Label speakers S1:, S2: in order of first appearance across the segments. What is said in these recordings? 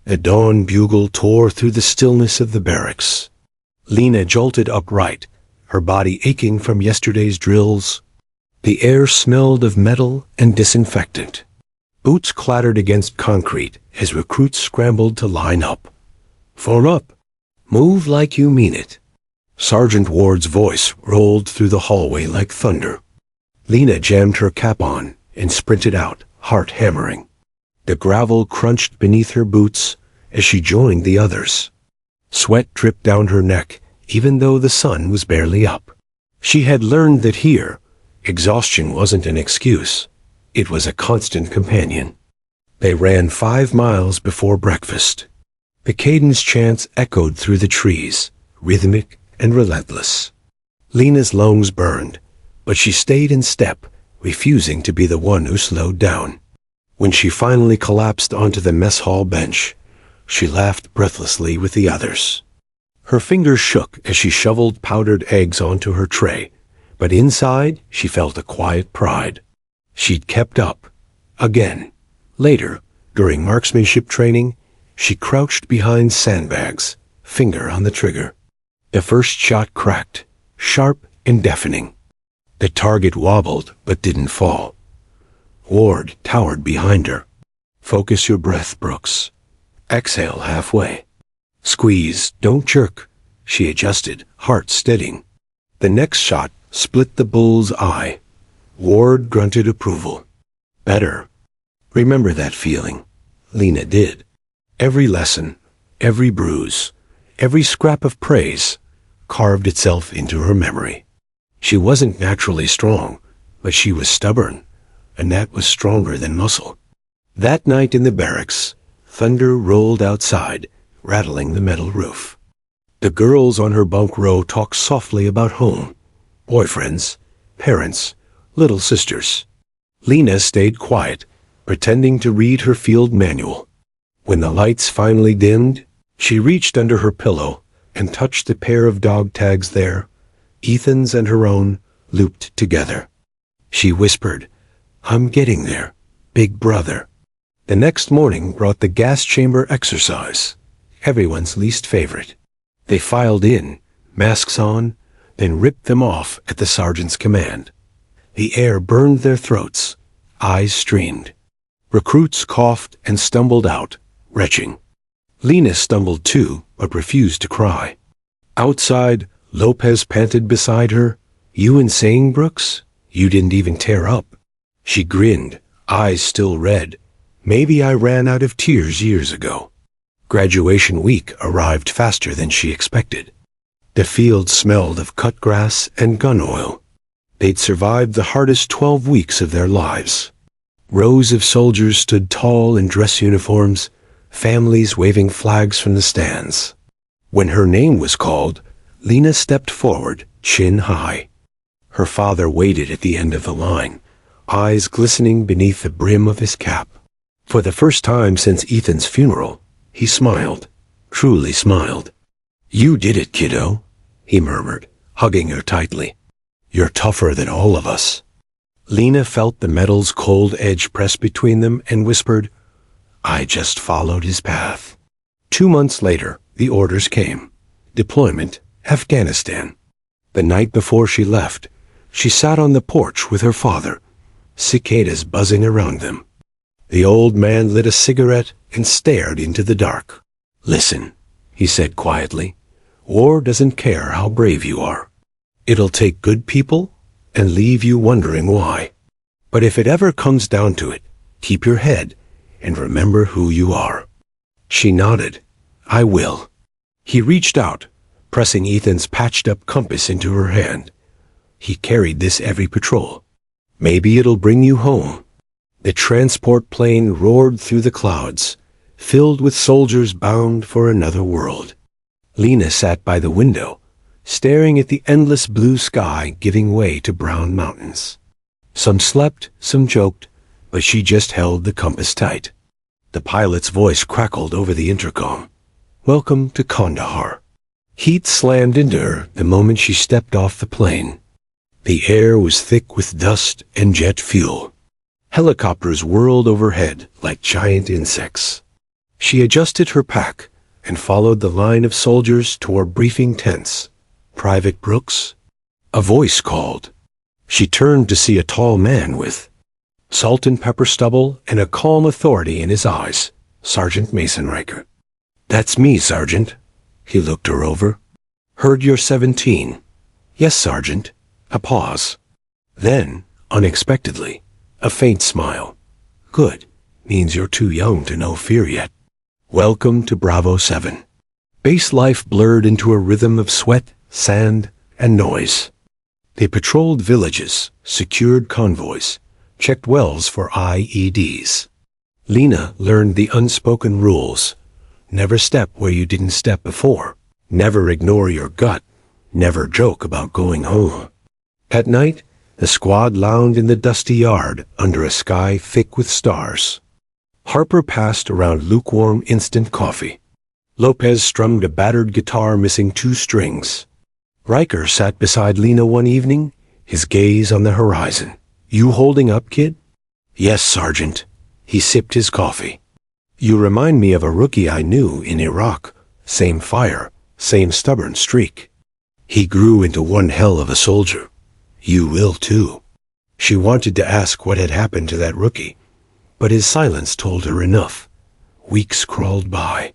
S1: The dawn bugle tore through the stillness of the barracks. Lena jolted upright, her body aching from yesterday's drills. The air smelled of metal and disinfectant. Boots clattered against concrete as recruits scrambled to line up. "Form up. Move like you mean it." Sergeant Ward's voice rolled through the hallway like thunder. Lena jammed her cap on and sprinted out, heart hammering. The gravel crunched beneath her boots as she joined the others. Sweat dripped down her neck, even though the sun was barely up. She had learned that here, exhaustion wasn't an excuse. It was a constant companion. They ran 5 miles before breakfast. The cadence chants echoed through the trees, rhythmic and relentless. Lena's lungs burned, but she stayed in step, refusing to be the one who slowed down. When she finally collapsed onto the mess hall bench, she laughed breathlessly with the others. Her fingers shook as she shoveled powdered eggs onto her tray, but inside she felt a quiet pride. She'd kept up. Again. Later, during marksmanship training, she crouched behind sandbags, finger on the trigger. The first shot cracked, sharp and deafening. The target wobbled but didn't fall. Ward towered behind her. "Focus your breath, Brooks. Exhale halfway. Squeeze, don't jerk." She adjusted, heart steadying. The next shot split the bull's eye. Ward grunted approval. "Better." Remember that feeling. Lena did. Every lesson, every bruise, every scrap of praise carved itself into her memory. She wasn't naturally strong, but she was stubborn, and that was stronger than muscle. That night in the barracks, thunder rolled outside, rattling the metal roof. The girls on her bunk row talked softly about home, boyfriends, parents, little sisters. Lena stayed quiet, pretending to read her field manual. When the lights finally dimmed, she reached under her pillow and touched the pair of dog tags there, Ethan's and her own, looped together. She whispered, "I'm getting there, big brother." The next morning brought the gas chamber exercise, everyone's least favorite. They filed in, masks on, then ripped them off at the sergeant's command. The air burned their throats, eyes streamed. Recruits coughed and stumbled out, retching. Lena stumbled too, but refused to cry. Outside, Lopez panted beside her. "You insane, Brooks? You didn't even tear up." She grinned, eyes still red. "Maybe I ran out of tears years ago." Graduation week arrived faster than she expected. The field smelled of cut grass and gun oil. They'd survived the hardest 12 weeks of their lives. Rows of soldiers stood tall in dress uniforms, families waving flags from the stands. When her name was called, Lena stepped forward, chin high. Her father waited at the end of the line, eyes glistening beneath the brim of his cap. For the first time since Ethan's funeral, he smiled, truly smiled. "You did it, kiddo," he murmured, hugging her tightly. "You're tougher than all of us." Lena felt the metal's cold edge press between them and whispered, "I just followed his path." 2 months later, the orders came. Deployment, Afghanistan. The night before she left, she sat on the porch with her father, cicadas buzzing around them. The old man lit a cigarette and stared into the dark. "Listen," he said quietly, "war doesn't care how brave you are. It'll take good people and leave you wondering why. But if it ever comes down to it, keep your head and remember who you are." She nodded. "I will." He reached out, pressing Ethan's patched-up compass into her hand. He carried this every patrol. "Maybe it'll bring you home." The transport plane roared through the clouds, filled with soldiers bound for another world. Lena sat by the window, staring at the endless blue sky giving way to brown mountains. Some slept, some joked, but she just held the compass tight. The pilot's voice crackled over the intercom. "Welcome to Kandahar." Heat slammed into her the moment she stepped off the plane. The air was thick with dust and jet fuel. Helicopters whirled overhead like giant insects. She adjusted her pack and followed the line of soldiers toward briefing tents. "Private Brooks?" A voice called. She turned to see a tall man with salt and pepper stubble and a calm authority in his eyes. "Sergeant Mason Riker." "That's me, Sergeant." He looked her over. "Heard you're 17. "Yes, Sergeant." A pause. Then, unexpectedly, a faint smile. "Good. Means you're too young to know fear yet. Welcome to Bravo 7. Base life blurred into a rhythm of sweat, sand, and noise. They patrolled villages, secured convoys, checked wells for IEDs. Lena learned the unspoken rules. Never step where you didn't step before. Never ignore your gut. Never joke about going home. At night, the squad lounged in the dusty yard under a sky thick with stars. Harper passed around lukewarm instant coffee. Lopez strummed a battered guitar missing 2 strings. Riker sat beside Lena one evening, his gaze on the horizon. "You holding up, kid?" "Yes, Sergeant." He sipped his coffee. "You remind me of a rookie I knew in Iraq. Same fire, same stubborn streak. He grew into one hell of a soldier. You will too." She wanted to ask what had happened to that rookie, but his silence told her enough. Weeks crawled by.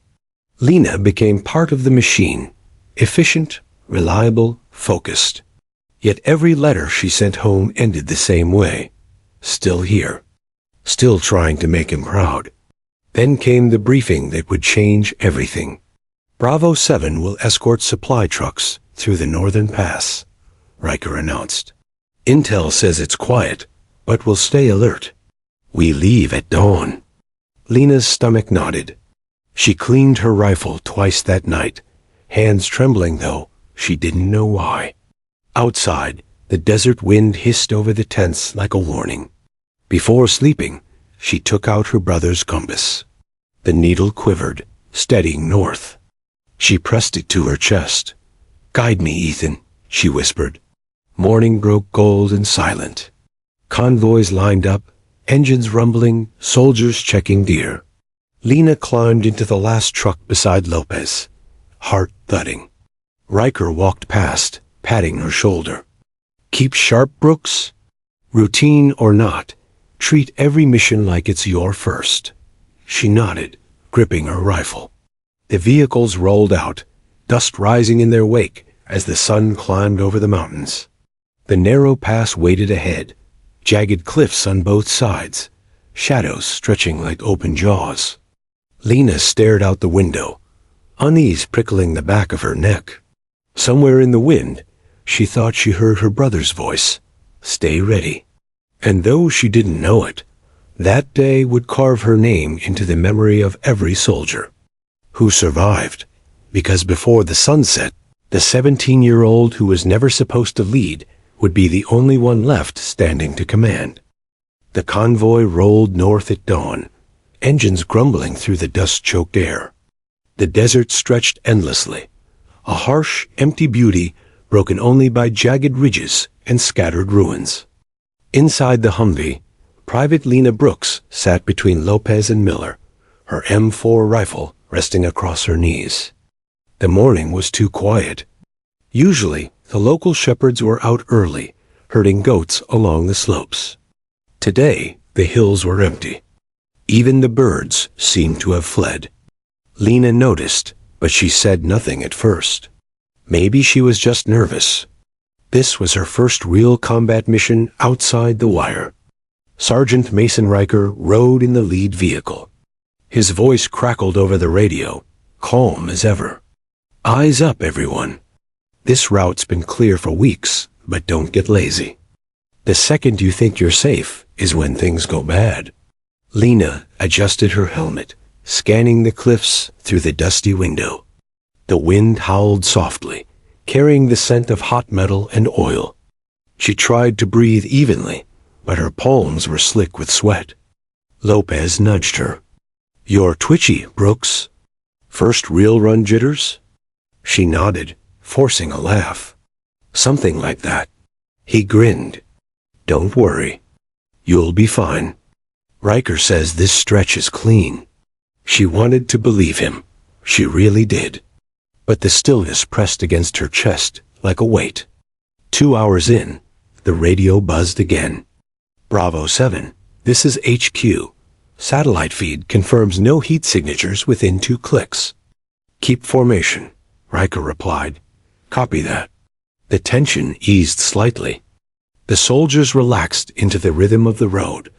S1: Lena became part of the machine, efficient, reliable, focused. Yet every letter she sent home ended the same way. Still here. Still trying to make him proud. Then came the briefing that would change everything. "Bravo 7 will escort supply trucks through the northern pass," Riker announced. "Intel says it's quiet, but we'll stay alert. We leave at dawn." Lena's stomach nodded. She cleaned her rifle twice that night, hands trembling though she didn't know why. Outside, the desert wind hissed over the tents like a warning. Before sleeping, she took out her brother's compass. The needle quivered, steadying north. She pressed it to her chest. "Guide me, Ethan," she whispered. Morning broke cold and silent. Convoys lined up, engines rumbling, soldiers checking gear. Lena climbed into the last truck beside Lopez, heart thudding. Riker walked past, patting her shoulder. "Keep sharp, Brooks. Routine or not, treat every mission like it's your first." She nodded, gripping her rifle. The vehicles rolled out, dust rising in their wake as the sun climbed over the mountains. The narrow pass waited ahead, jagged cliffs on both sides, shadows stretching like open jaws. Lena stared out the window, unease prickling the back of her neck. Somewhere in the wind, she thought she heard her brother's voice. "Stay ready." And though she didn't know it, that day would carve her name into the memory of every soldier who survived, because before the sunset, the 17-year-old who was never supposed to lead would be the only one left standing to command. The convoy rolled north at dawn, engines grumbling through the dust-choked air. The desert stretched endlessly, a harsh, empty beauty broken only by jagged ridges and scattered ruins. Inside the Humvee, Private Lena Brooks sat between Lopez and Miller, her M4 rifle resting across her knees. The morning was too quiet. Usually, the local shepherds were out early, herding goats along the slopes. Today, the hills were empty. Even the birds seemed to have fled. Lena noticed, but she said nothing at first. Maybe she was just nervous. This was her first real combat mission outside the wire. Sergeant Mason Riker rode in the lead vehicle. His voice crackled over the radio, calm as ever. "Eyes up, everyone. This route's been clear for weeks, but don't get lazy. The second you think you're safe is when things go bad." Lena adjusted her helmet, scanning the cliffs through the dusty window. The wind howled softly, carrying the scent of hot metal and oil. She tried to breathe evenly, but her palms were slick with sweat. Lopez nudged her. "You're twitchy, Brooks. First real run jitters?" She nodded, forcing a laugh. "Something like that." He grinned. "Don't worry. You'll be fine. Riker says this stretch is clean." She wanted to believe him. She really did. But the stillness pressed against her chest like a weight. 2 hours in, the radio buzzed again. Bravo 7, this is HQ. Satellite feed confirms no heat signatures within 2 clicks. Keep formation, Riker replied. Copy that. The tension eased slightly. The soldiers relaxed into the rhythm of the road,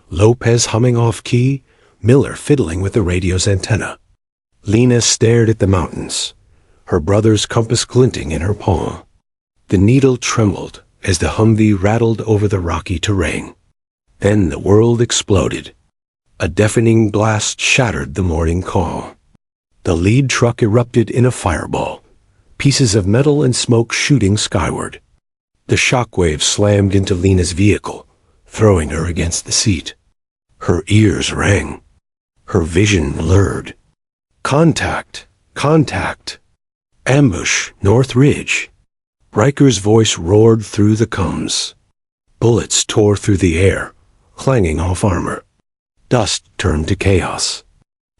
S1: Lopez humming off-key, Miller fiddling with the radio's antenna. Lena stared at the mountains, her brother's compass glinting in her palm. The needle trembled as the Humvee rattled over the rocky terrain. Then the world exploded. A deafening blast shattered the morning calm. The lead truck erupted in a fireball, pieces of metal and smoke shooting skyward. The shockwave slammed into Lena's vehicle, throwing her against the seat. Her ears rang. Her vision blurred. Contact! Contact! Ambush, North Ridge. Riker's voice roared through the coms. Bullets tore through the air, clanging off armor. Dust turned to chaos.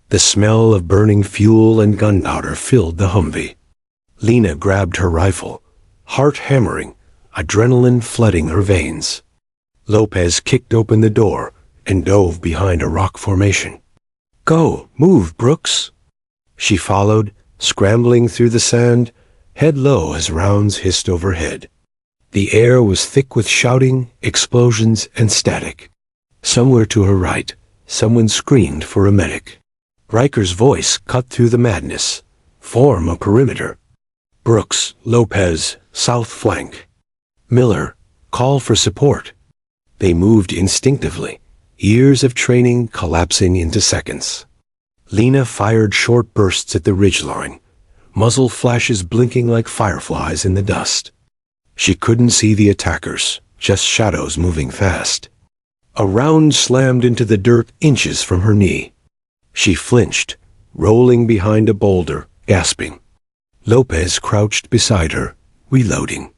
S1: The smell of burning fuel and gunpowder filled the Humvee. Lena grabbed her rifle, heart hammering, adrenaline flooding her veins. Lopez kicked open the door and dove behind a rock formation. Go, move, Brooks. She followed, scrambling through the sand, head low as rounds hissed overhead. The air was thick with shouting, explosions, and static. Somewhere to her right, someone screamed for a medic. Riker's voice cut through the madness. Form a perimeter. Brooks, Lopez, south flank. Miller, call for support. They moved instinctively, years of training collapsing into seconds. Lena fired short bursts at the ridgeline, muzzle flashes blinking like fireflies in the dust. She couldn't see the attackers, just shadows moving fast. A round slammed into the dirt inches from her knee. She flinched, rolling behind a boulder, gasping. Lopez crouched beside her, reloading.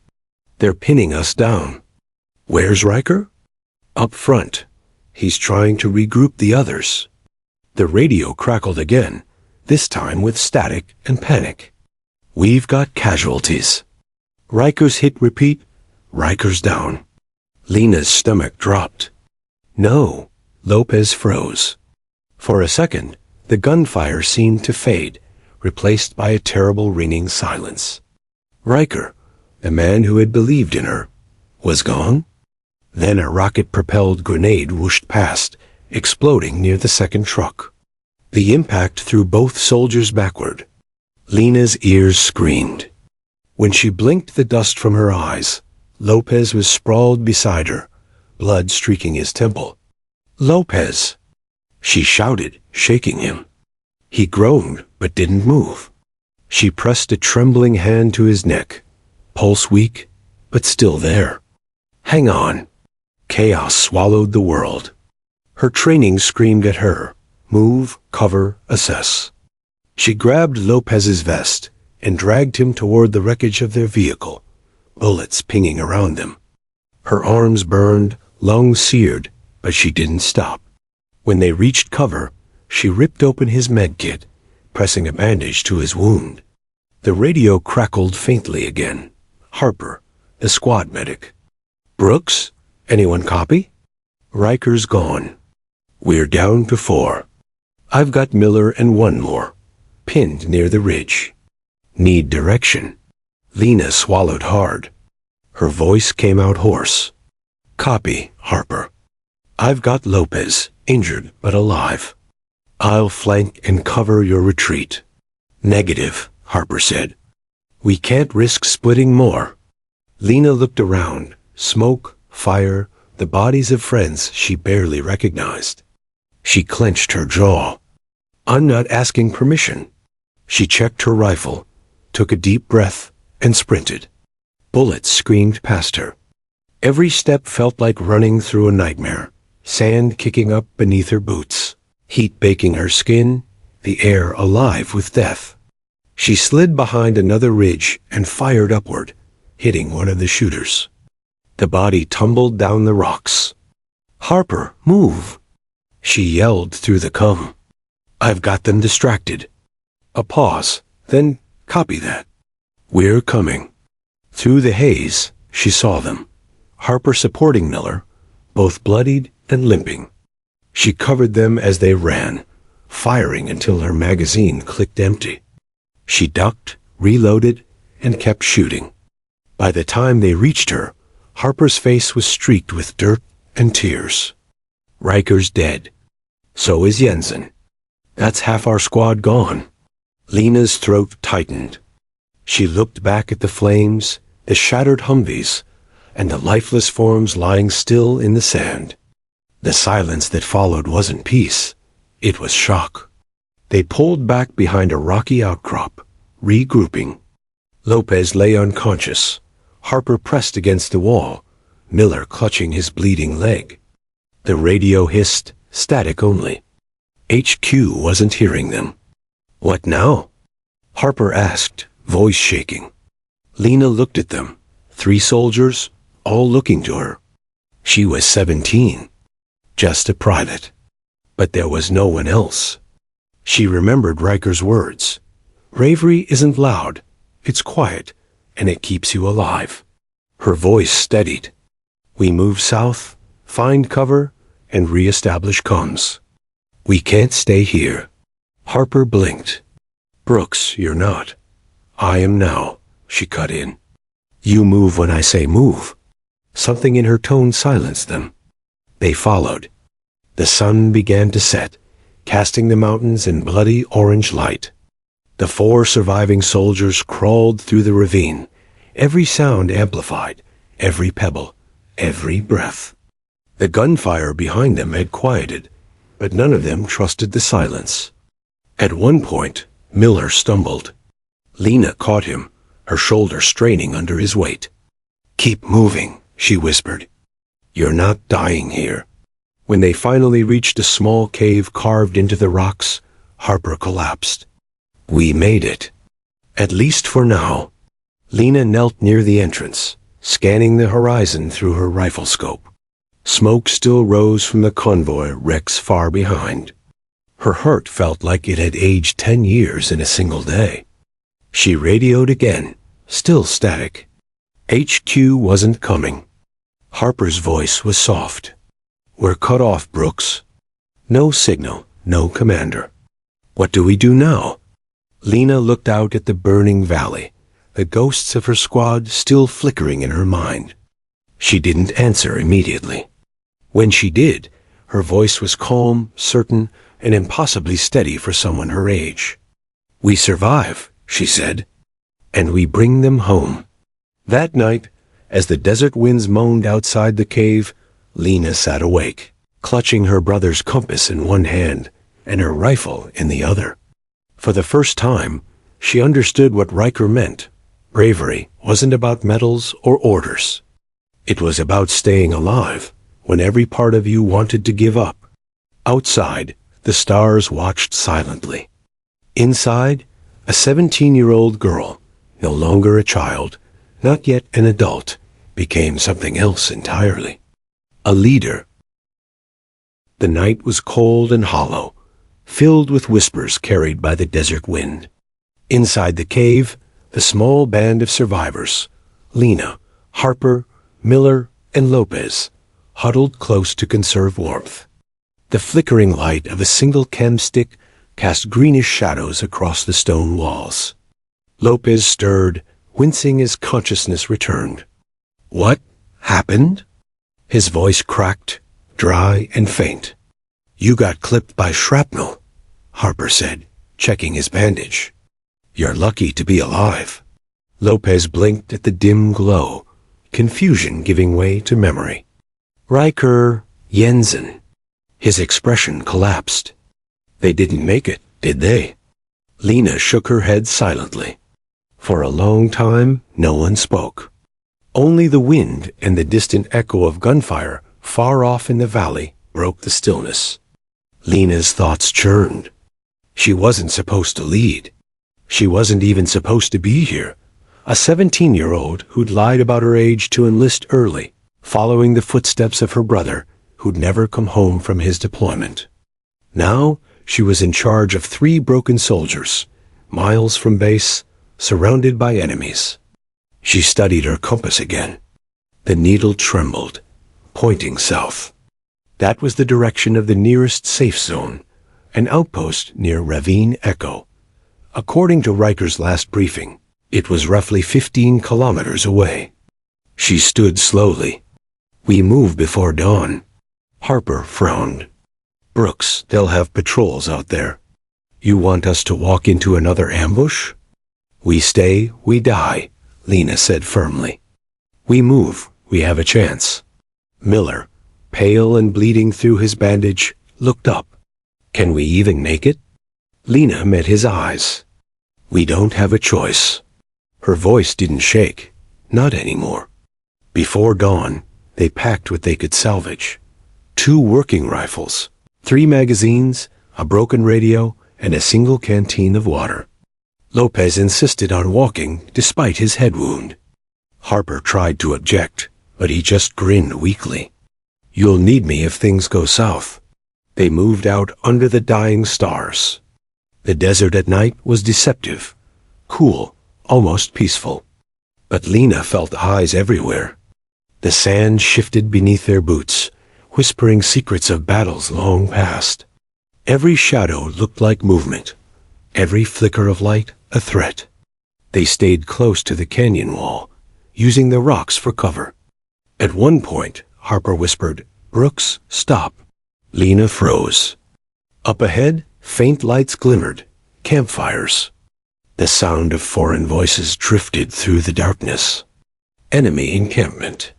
S1: They're pinning us down. Where's Riker? Up front. He's trying to regroup the others. The radio crackled again, this time with static and panic. We've got casualties. Riker's hit repeat. Riker's down. Lena's stomach dropped. No, Lopez froze. For a second, the gunfire seemed to fade, replaced by a terrible ringing silence. Riker, the man who had believed in her, was gone? Then a rocket-propelled grenade whooshed past, exploding near the second truck. The impact threw both soldiers backward. Lena's ears screamed. When she blinked the dust from her eyes, Lopez was sprawled beside her, blood streaking his temple. Lopez! She shouted, shaking him. He groaned, but didn't move. She pressed a trembling hand to his neck, pulse weak, but still there. Hang on. Chaos swallowed the world. Her training screamed at her. Move, cover, assess. She grabbed Lopez's vest and dragged him toward the wreckage of their vehicle, bullets pinging around them. Her arms burned, lungs seared, but she didn't stop. When they reached cover, she ripped open his med kit, pressing a bandage to his wound. The radio crackled faintly again. Harper, the squad medic. Brooks? Anyone copy? Riker's gone. We're down to 4. I've got Miller and one more, pinned near the ridge. Need direction. Lena swallowed hard. Her voice came out hoarse. Copy, Harper. I've got Lopez, injured but alive. I'll flank and cover your retreat. Negative, Harper said. We can't risk splitting more. Lena looked around. Smoke, fire, the bodies of friends she barely recognized. She clenched her jaw. I'm not asking permission. She checked her rifle, took a deep breath, and sprinted. Bullets screamed past her. Every step felt like running through a nightmare, sand kicking up beneath her boots, heat baking her skin, the air alive with death. She slid behind another ridge and fired upward, hitting one of the shooters. The body tumbled down the rocks. Harper, move! She yelled through the cum. I've got them distracted. A pause, then copy that. We're coming. Through the haze, she saw them. Harper supporting Miller, both bloodied and limping. She covered them as they ran, firing until her magazine clicked empty. She ducked, reloaded, and kept shooting. By the time they reached her, Harper's face was streaked with dirt and tears. Riker's dead. So is Jensen. That's half our squad gone. Lena's throat tightened. She looked back at the flames, the shattered Humvees, and the lifeless forms lying still in the sand. The silence that followed wasn't peace. It was shock. They pulled back behind a rocky outcrop, regrouping. Lopez lay unconscious, Harper pressed against the wall, Miller clutching his bleeding leg. The radio hissed, static only. HQ wasn't hearing them. What now? Harper asked, voice shaking. Lena looked at them, 3 soldiers, all looking to her. She was 17, just a private. But there was no one else. She remembered Riker's words. Bravery isn't loud, it's quiet, and it keeps you alive. Her voice steadied. We move south, find cover, and re-establish comms. We can't stay here. Harper blinked. Brooks, you're not. I am now, she cut in. You move when I say move. Something in her tone silenced them. They followed. The sun began to set, casting the mountains in bloody orange light. The 4 surviving soldiers crawled through the ravine, every sound amplified, every pebble, every breath. The gunfire behind them had quieted, but none of them trusted the silence. At one point, Miller stumbled. Lena caught him, her shoulder straining under his weight. Keep moving, she whispered. You're not dying here. When they finally reached a small cave carved into the rocks, Harper collapsed. We made it. At least for now. Lena knelt near the entrance, scanning the horizon through her rifle scope. Smoke still rose from the convoy wrecks far behind. Her heart felt like it had aged 10 years in a single day. She radioed again, still static. HQ wasn't coming. Harper's voice was soft. We're cut off, Brooks. No signal, no commander. What do we do now? Lena looked out at the burning valley, the ghosts of her squad still flickering in her mind. She didn't answer immediately. When she did, her voice was calm, certain, and impossibly steady for someone her age. We survive, she said, and we bring them home. That night, as the desert winds moaned outside the cave, Lena sat awake, clutching her brother's compass in one hand and her rifle in the other. For the first time, she understood what Riker meant. Bravery wasn't about medals or orders. It was about staying alive when every part of you wanted to give up. Outside, the stars watched silently. Inside, a 17-year-old girl, no longer a child, not yet an adult, became something else entirely. A leader. The night was cold and hollow, filled with whispers carried by the desert wind. Inside the cave, the small band of survivors, Lena, Harper, Miller, and Lopez, huddled close to conserve warmth. The flickering light of a single chem stick cast greenish shadows across the stone walls. Lopez stirred, wincing as consciousness returned. What happened? His voice cracked, dry and faint. You got clipped by shrapnel, Harper said, checking his bandage. You're lucky to be alive. Lopez blinked at the dim glow, confusion giving way to memory. Riker, Jensen. His expression collapsed. They didn't make it, did they? Lena shook her head silently. For a long time, no one spoke. Only the wind and the distant echo of gunfire far off in the valley broke the stillness. Lena's thoughts churned. She wasn't supposed to lead. She wasn't even supposed to be here. A 17-year-old who'd lied about her age to enlist early, following the footsteps of her brother, who'd never come home from his deployment. Now, She was in charge of 3 broken soldiers, miles from base, surrounded by enemies. She studied her compass again. The needle trembled, pointing south. That was the direction of the nearest safe zone, an outpost near Ravine Echo. According to Riker's last briefing, it was roughly 15 kilometers away. She stood slowly. We move before dawn. Harper frowned. Brooks, they'll have patrols out there. You want us to walk into another ambush? We stay, we die, Lena said firmly. We move, we have a chance. Miller, pale and bleeding through his bandage, looked up. Can we even make it? Lena met his eyes. We don't have a choice. Her voice didn't shake, not anymore. Before dawn, they packed what they could salvage. 2 working rifles, 3 magazines, a broken radio, and a single canteen of water. Lopez insisted on walking despite his head wound. Harper tried to object, but he just grinned weakly. You'll need me if things go south. They moved out under the dying stars. The desert at night was deceptive, cool, almost peaceful. But Lena felt eyes everywhere. The sand shifted beneath their boots, whispering secrets of battles long past. Every shadow looked like movement, every flicker of light a threat. They stayed close to the canyon wall, using the rocks for cover. At one point, Harper whispered, "Brooks, stop." Lena froze. Up ahead, faint lights glimmered, campfires. The sound of foreign voices drifted through the darkness. Enemy encampment.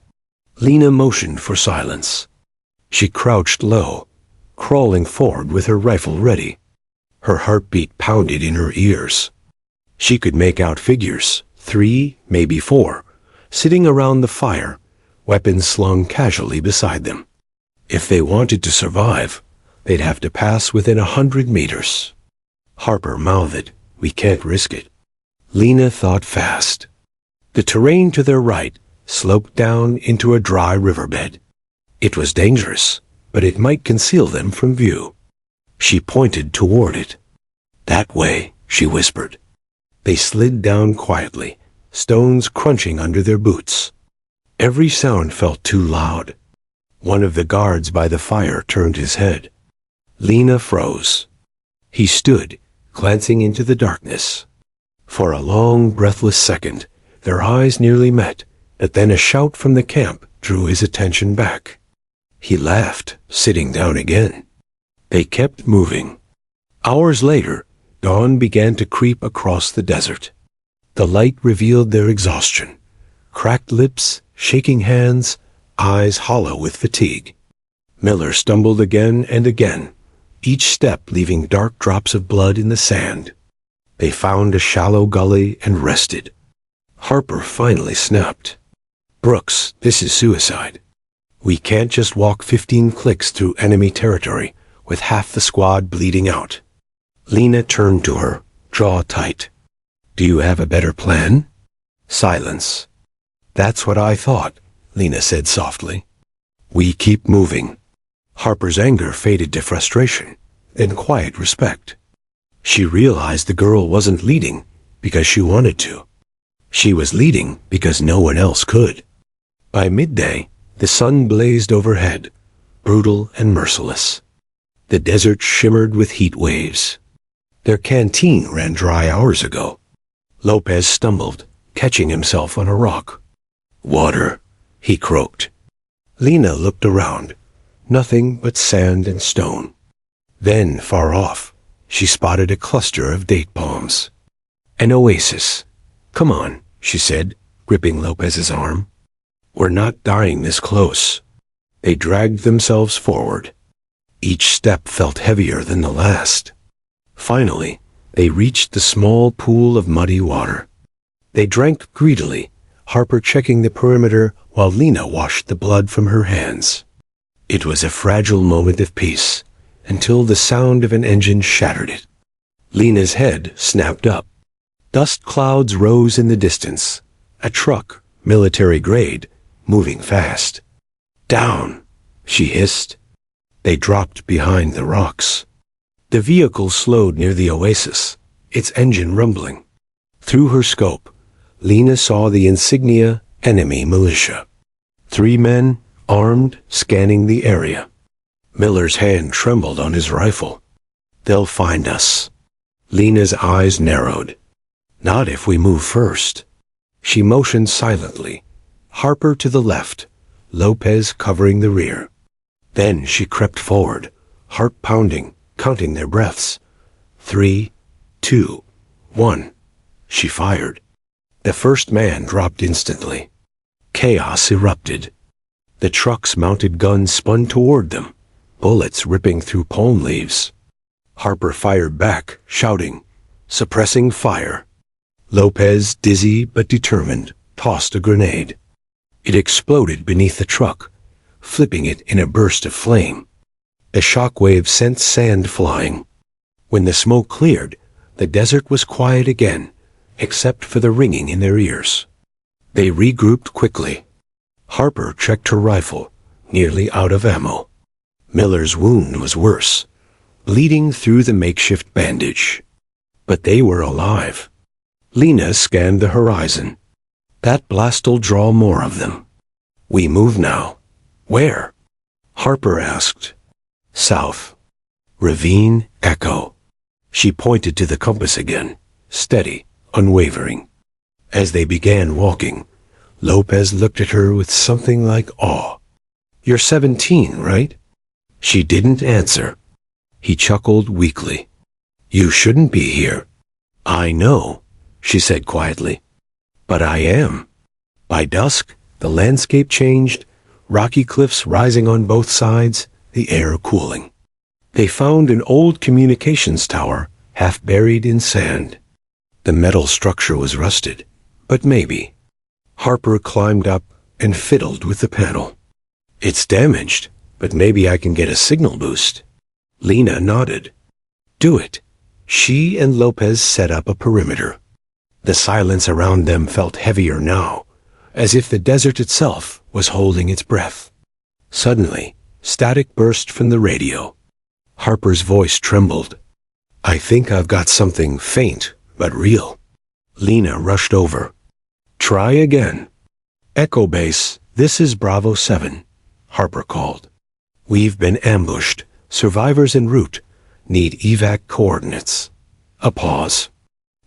S1: Lena motioned for silence. She crouched low, crawling forward with her rifle ready. Her heartbeat pounded in her ears. She could make out figures, 3, maybe 4, sitting around the fire, weapons slung casually beside them. If they wanted to survive, they'd have to pass within 100 meters. Harper mouthed, "We can't risk it." Lena thought fast. The terrain to their right sloped down into a dry riverbed. It was dangerous, but it might conceal them from view. She pointed toward it. "That way," she whispered. They slid down quietly, stones crunching under their boots. Every sound felt too loud. One of the guards by the fire turned his head. Lena froze. He stood, glancing into the darkness. For a long, breathless second, their eyes nearly met, but then a shout from the camp drew his attention back. He laughed, sitting down again. They kept moving. Hours later, dawn began to creep across the desert. The light revealed their exhaustion. Cracked lips, shaking hands, eyes hollow with fatigue. Miller stumbled again and again, each step leaving dark drops of blood in the sand. They found a shallow gully and rested. Harper finally snapped. "Brooks, this is suicide. We can't just walk 15 clicks through enemy territory with half the squad bleeding out." Lena turned to her, jaw tight. "Do you have a better plan?" Silence. "That's what I thought," Lena said softly. "We keep moving." Harper's anger faded to frustration, then quiet respect. She realized the girl wasn't leading because she wanted to. She was leading because no one else could. By midday, the sun blazed overhead, brutal and merciless. The desert shimmered with heat waves. Their canteen ran dry hours ago. Lopez stumbled, catching himself on a rock. "Water," he croaked. Lena looked around. Nothing but sand and stone. Then, far off, she spotted a cluster of date palms. An oasis. "Come on," she said, gripping Lopez's arm. "We're not dying this close." They dragged themselves forward. Each step felt heavier than the last. Finally, they reached the small pool of muddy water. They drank greedily, Harper checking the perimeter while Lena washed the blood from her hands. It was a fragile moment of peace, until the sound of an engine shattered it. Lena's head snapped up. Dust clouds rose in the distance. A truck, military grade, moving fast. "Down," she hissed. They dropped behind the rocks. The vehicle slowed near the oasis, its engine rumbling. Through her scope, Lena saw the insignia enemy militia. 3 men, armed, scanning the area. Miller's hand trembled on his rifle. They'll find us. Lena's eyes narrowed. Not if we move first. She motioned silently, Harper to the left, Lopez covering the rear. Then she crept forward, heart pounding, counting their breaths. 3, 2, 1. She fired. The first man dropped instantly. Chaos erupted. The truck's mounted guns spun toward them, bullets ripping through palm leaves. Harper fired back, shouting, suppressing fire. Lopez, dizzy but determined, tossed a grenade. It exploded beneath the truck, flipping it in a burst of flame. A shockwave sent sand flying. When the smoke cleared, the desert was quiet again, except for the ringing in their ears. They regrouped quickly. Harper checked her rifle, nearly out of ammo. Miller's wound was worse, bleeding through the makeshift bandage. But they were alive. Lena scanned the horizon. That blast'll draw more of them. We move now. Where? Harper asked. South. Ravine, echo. She pointed to the compass again, steady, unwavering. As they began walking, Lopez looked at her with something like awe. You're 17, right? She didn't answer. He chuckled weakly. You shouldn't be here. I know, she said quietly. But I am. By dusk, the landscape changed, rocky cliffs rising on both sides, the air cooling. They found an old communications tower, half buried in sand. The metal structure was rusted, but maybe. Harper climbed up and fiddled with the panel. It's damaged, but maybe I can get a signal boost. Lena nodded. Do it. She and Lopez set up a perimeter. The silence around them felt heavier now, as if the desert itself was holding its breath. Suddenly, static burst from the radio. Harper's voice trembled. I think I've got something faint, but real. Lena rushed over. Try again. Echo base, this is Bravo 7, Harper called. We've been ambushed. Survivors en route. Need evac coordinates. A pause.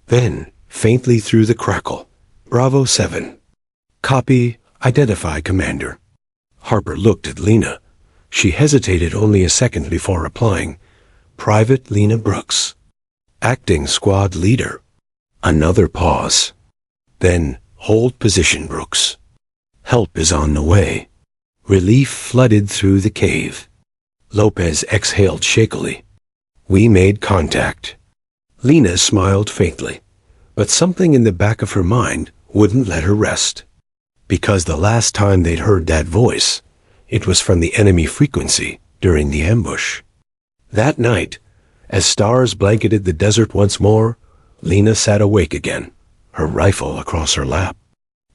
S1: Then, faintly through the crackle, Bravo 7. Copy, identify commander. Harper looked at Lena. She hesitated only a second before replying. Private Lena Brooks. Acting squad leader. Another pause. Then, hold position, Brooks. Help is on the way. Relief flooded through the cave. Lopez exhaled shakily. We made contact. Lena smiled faintly, but something in the back of her mind wouldn't let her rest. Because the last time they'd heard that voice, it was from the enemy frequency during the ambush. That night, as stars blanketed the desert once more, Lena sat awake again, her rifle across her lap.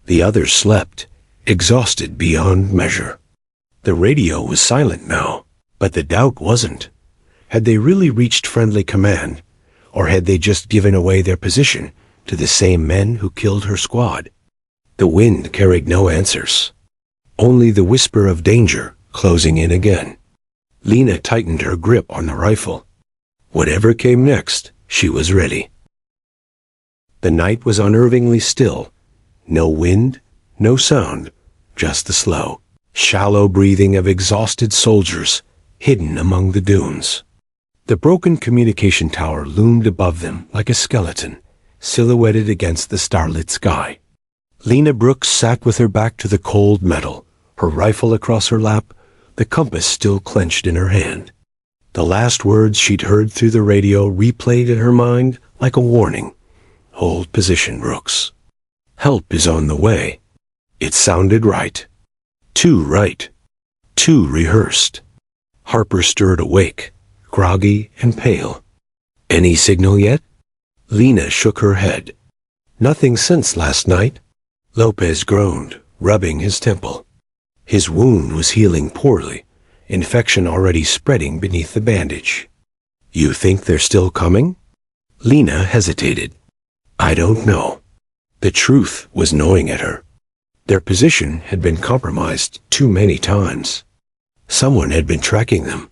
S1: The others slept, exhausted beyond measure. The radio was silent now, but the doubt wasn't. Had they really reached friendly command, or had they just given away their position to the same men who killed her squad? The wind carried no answers. Only the whisper of danger closing in again. Lena tightened her grip on the rifle. Whatever came next, she was ready. The night was unnervingly still. No wind, no sound, just the slow, shallow breathing of exhausted soldiers hidden among the dunes. The broken communication tower loomed above them like a skeleton, silhouetted against the starlit sky. Lena Brooks sat with her back to the cold metal, her rifle across her lap, the compass still clenched in her hand. The last words she'd heard through the radio replayed in her mind like a warning. Hold position, Brooks. Help is on the way. It sounded right. Too right. Too rehearsed. Harper stirred awake, groggy and pale. Any signal yet? Lena shook her head. Nothing since last night. Lopez groaned, rubbing his temple. His wound was healing poorly, infection already spreading beneath the bandage. You think they're still coming? Lena hesitated. I don't know. The truth was gnawing at her. Their position had been compromised too many times. Someone had been tracking them.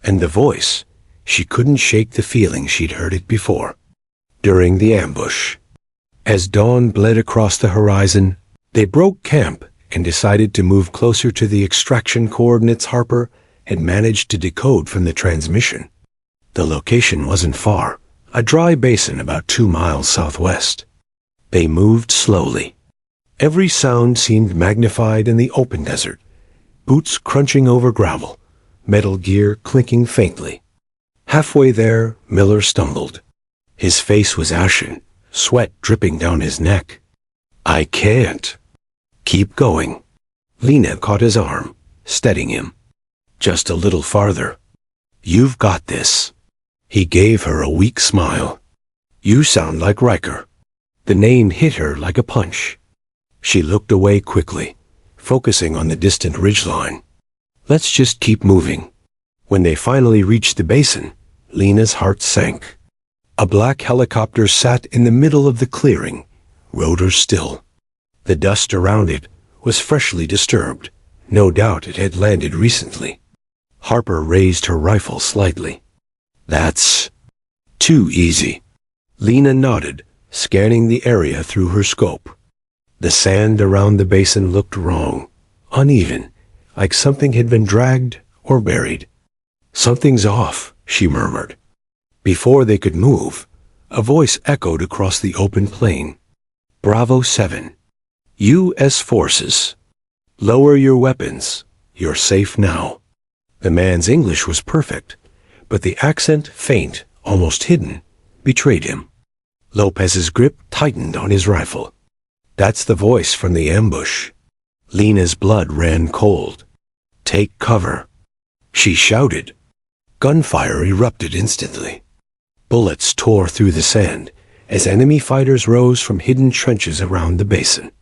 S1: And the voice, she couldn't shake the feeling she'd heard it before. During the ambush. As dawn bled across the horizon, they broke camp and decided to move closer to the extraction coordinates Harper had managed to decode from the transmission. The location wasn't far, a dry basin about 2 miles southwest. They moved slowly. Every sound seemed magnified in the open desert. Boots crunching over gravel, metal gear clinking faintly. Halfway there, Miller stumbled. His face was ashen, sweat dripping down his neck. I can't. Keep going. Lena caught his arm, steadying him. Just a little farther. You've got this. He gave her a weak smile. You sound like Riker. The name hit her like a punch. She looked away quickly, focusing on the distant ridgeline. Let's just keep moving. When they finally reached the basin, Lena's heart sank. A black helicopter sat in the middle of the clearing, rotors still. The dust around it was freshly disturbed. No doubt it had landed recently. Harper raised her rifle slightly. That's too easy. Lena nodded, scanning the area through her scope. The sand around the basin looked wrong, uneven, like something had been dragged or buried. Something's off, she murmured. Before they could move, a voice echoed across the open plain. Bravo 7. U.S. Forces. Lower your weapons. You're safe now. The man's English was perfect, but the accent, faint, almost hidden, betrayed him. Lopez's grip tightened on his rifle. That's the voice from the ambush. Lena's blood ran cold. Take cover. She shouted. Gunfire erupted instantly. Bullets tore through the sand as enemy fighters rose from hidden trenches around the basin.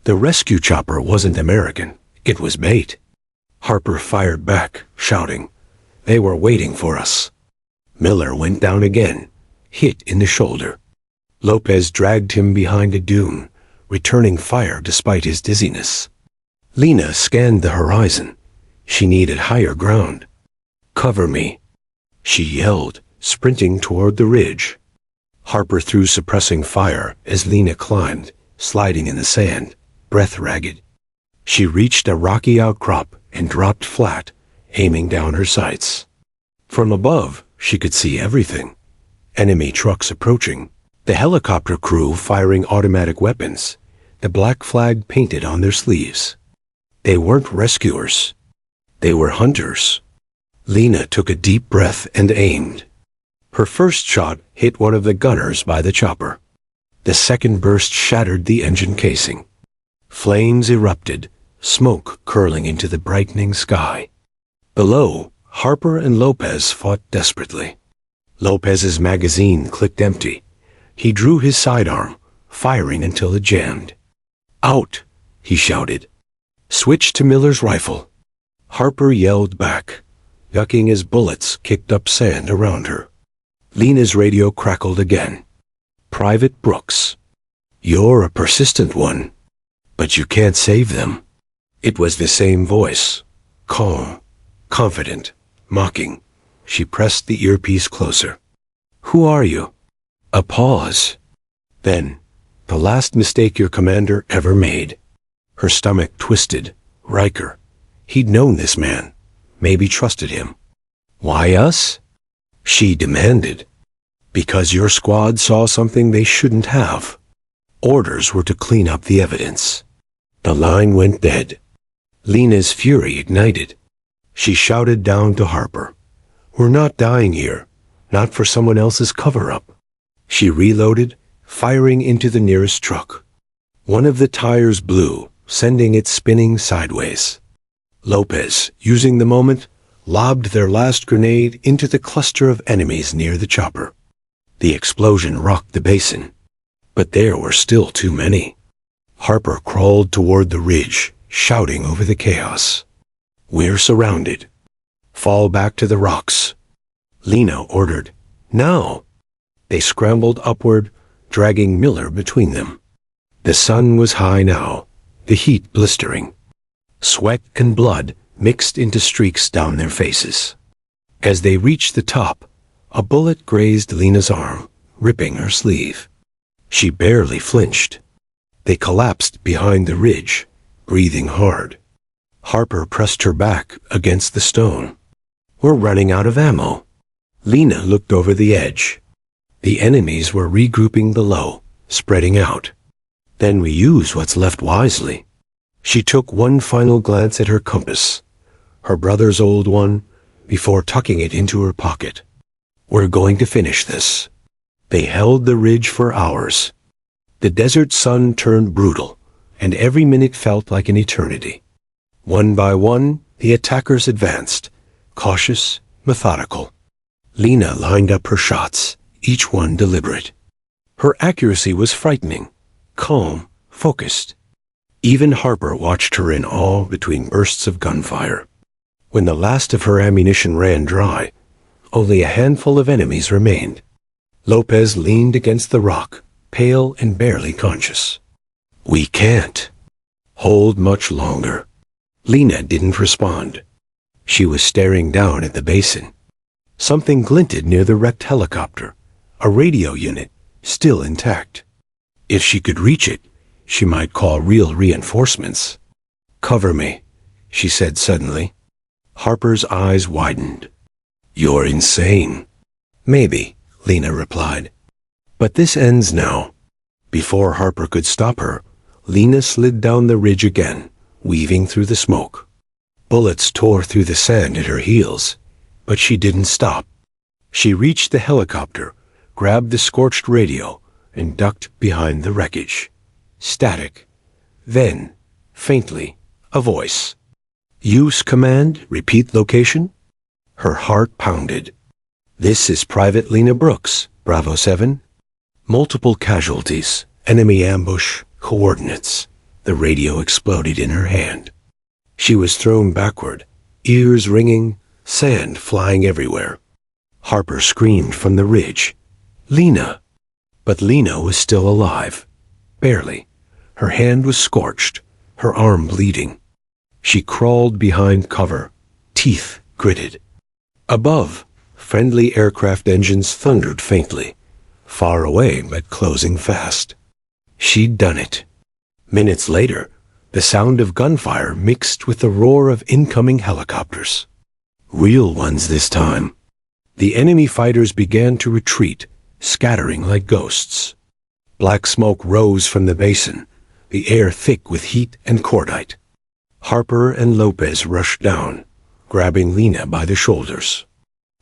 S1: The rescue chopper wasn't American. It was bait. Harper fired back, shouting. They were waiting for us. Miller went down again, hit in the shoulder. Lopez dragged him behind a dune, returning fire despite his dizziness. Lena scanned the horizon. She needed higher ground. Cover me, she yelled, sprinting toward the ridge. Harper threw suppressing fire as Lena climbed, sliding in the sand, breath ragged. She reached a rocky outcrop and dropped flat, aiming down her sights. From above, she could see everything. Enemy trucks approaching, the helicopter crew firing automatic weapons, the black flag painted on their sleeves. They weren't rescuers. They were hunters. Lena took a deep breath and aimed. Her first shot hit one of the gunners by the chopper. The second burst shattered the engine casing. Flames erupted, smoke curling into the brightening sky. Below, Harper and Lopez fought desperately. Lopez's magazine clicked empty. He drew his sidearm, firing until it jammed. Out, he shouted. Switch to Miller's rifle. Harper yelled back, ducking as bullets kicked up sand around her. Lena's radio crackled again. Private Brooks. You're a persistent one, but you can't save them. It was the same voice, calm, confident, mocking. She pressed the earpiece closer. Who are you? A pause. Then, the last mistake your commander ever made. Her stomach twisted. Riker. He'd known this man, maybe trusted him. Why us? She demanded. Because your squad saw something they shouldn't have. Orders were to clean up the evidence. The line went dead. Lena's fury ignited. She shouted down to Harper. We're not dying here, not for someone else's cover-up. She reloaded, firing into the nearest truck. One of the tires blew, sending it spinning sideways. Lopez, using the moment, lobbed their last grenade into the cluster of enemies near the chopper. The explosion rocked the basin, but there were still too many. Harper crawled toward the ridge, shouting over the chaos. We're surrounded. Fall back to the rocks. Lena ordered, "Now!" They scrambled upward, dragging Miller between them. The sun was high now, the heat blistering. Sweat and blood mixed into streaks down their faces. As they reached the top, a bullet grazed Lena's arm, ripping her sleeve. She barely flinched. They collapsed behind the ridge, breathing hard. Harper pressed her back against the stone. "We're running out of ammo." Lena looked over the edge. The enemies were regrouping below, spreading out. "Then we use what's left wisely." She took one final glance at her compass, her brother's old one, before tucking it into her pocket. "We're going to finish this." They held the ridge for hours. The desert sun turned brutal, and every minute felt like an eternity. One by one, the attackers advanced, cautious, methodical. Lena lined up her shots, each one deliberate. Her accuracy was frightening, calm, focused. Even Harper watched her in awe between bursts of gunfire. When the last of her ammunition ran dry, only a handful of enemies remained. Lopez leaned against the rock, pale and barely conscious. "We can't hold much longer." Lena didn't respond. She was staring down at the basin. Something glinted near the wrecked helicopter, a radio unit, still intact. If she could reach it, she might call real reinforcements. "Cover me," she said suddenly. Harper's eyes widened. "You're insane." "Maybe," Lena replied. "But this ends now." Before Harper could stop her, Lena slid down the ridge again, weaving through the smoke. Bullets tore through the sand at her heels, but she didn't stop. She reached the helicopter, grabbed the scorched radio, and ducked behind the wreckage. Static. Then, faintly, a voice. "Use command, repeat location?" Her heart pounded. "This is Private Lena Brooks, Bravo 7. Multiple casualties, enemy ambush, coordinates." The radio exploded in her hand. She was thrown backward, ears ringing, sand flying everywhere. Harper screamed from the ridge, "Lena!" But Lena was still alive. Barely. Her hand was scorched, her arm bleeding. She crawled behind cover, teeth gritted. Above, friendly aircraft engines thundered faintly, far away but closing fast. She'd done it. Minutes later, the sound of gunfire mixed with the roar of incoming helicopters. Real ones this time. The enemy fighters began to retreat, scattering like ghosts. Black smoke rose from the basin, the air thick with heat and cordite. Harper and Lopez rushed down, grabbing Lena by the shoulders.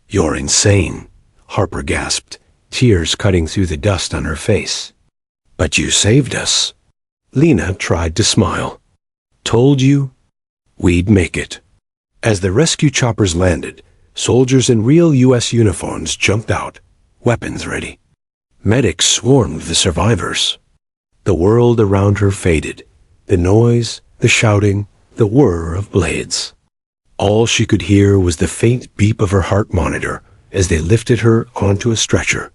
S1: "You're insane," Harper gasped, tears cutting through the dust on her face. "But you saved us." Lena tried to smile. "Told you we'd make it." As the rescue choppers landed, soldiers in real U.S. uniforms jumped out, weapons ready. Medics swarmed the survivors. The world around her faded, the noise, the shouting, the whir of blades. All she could hear was the faint beep of her heart monitor as they lifted her onto a stretcher.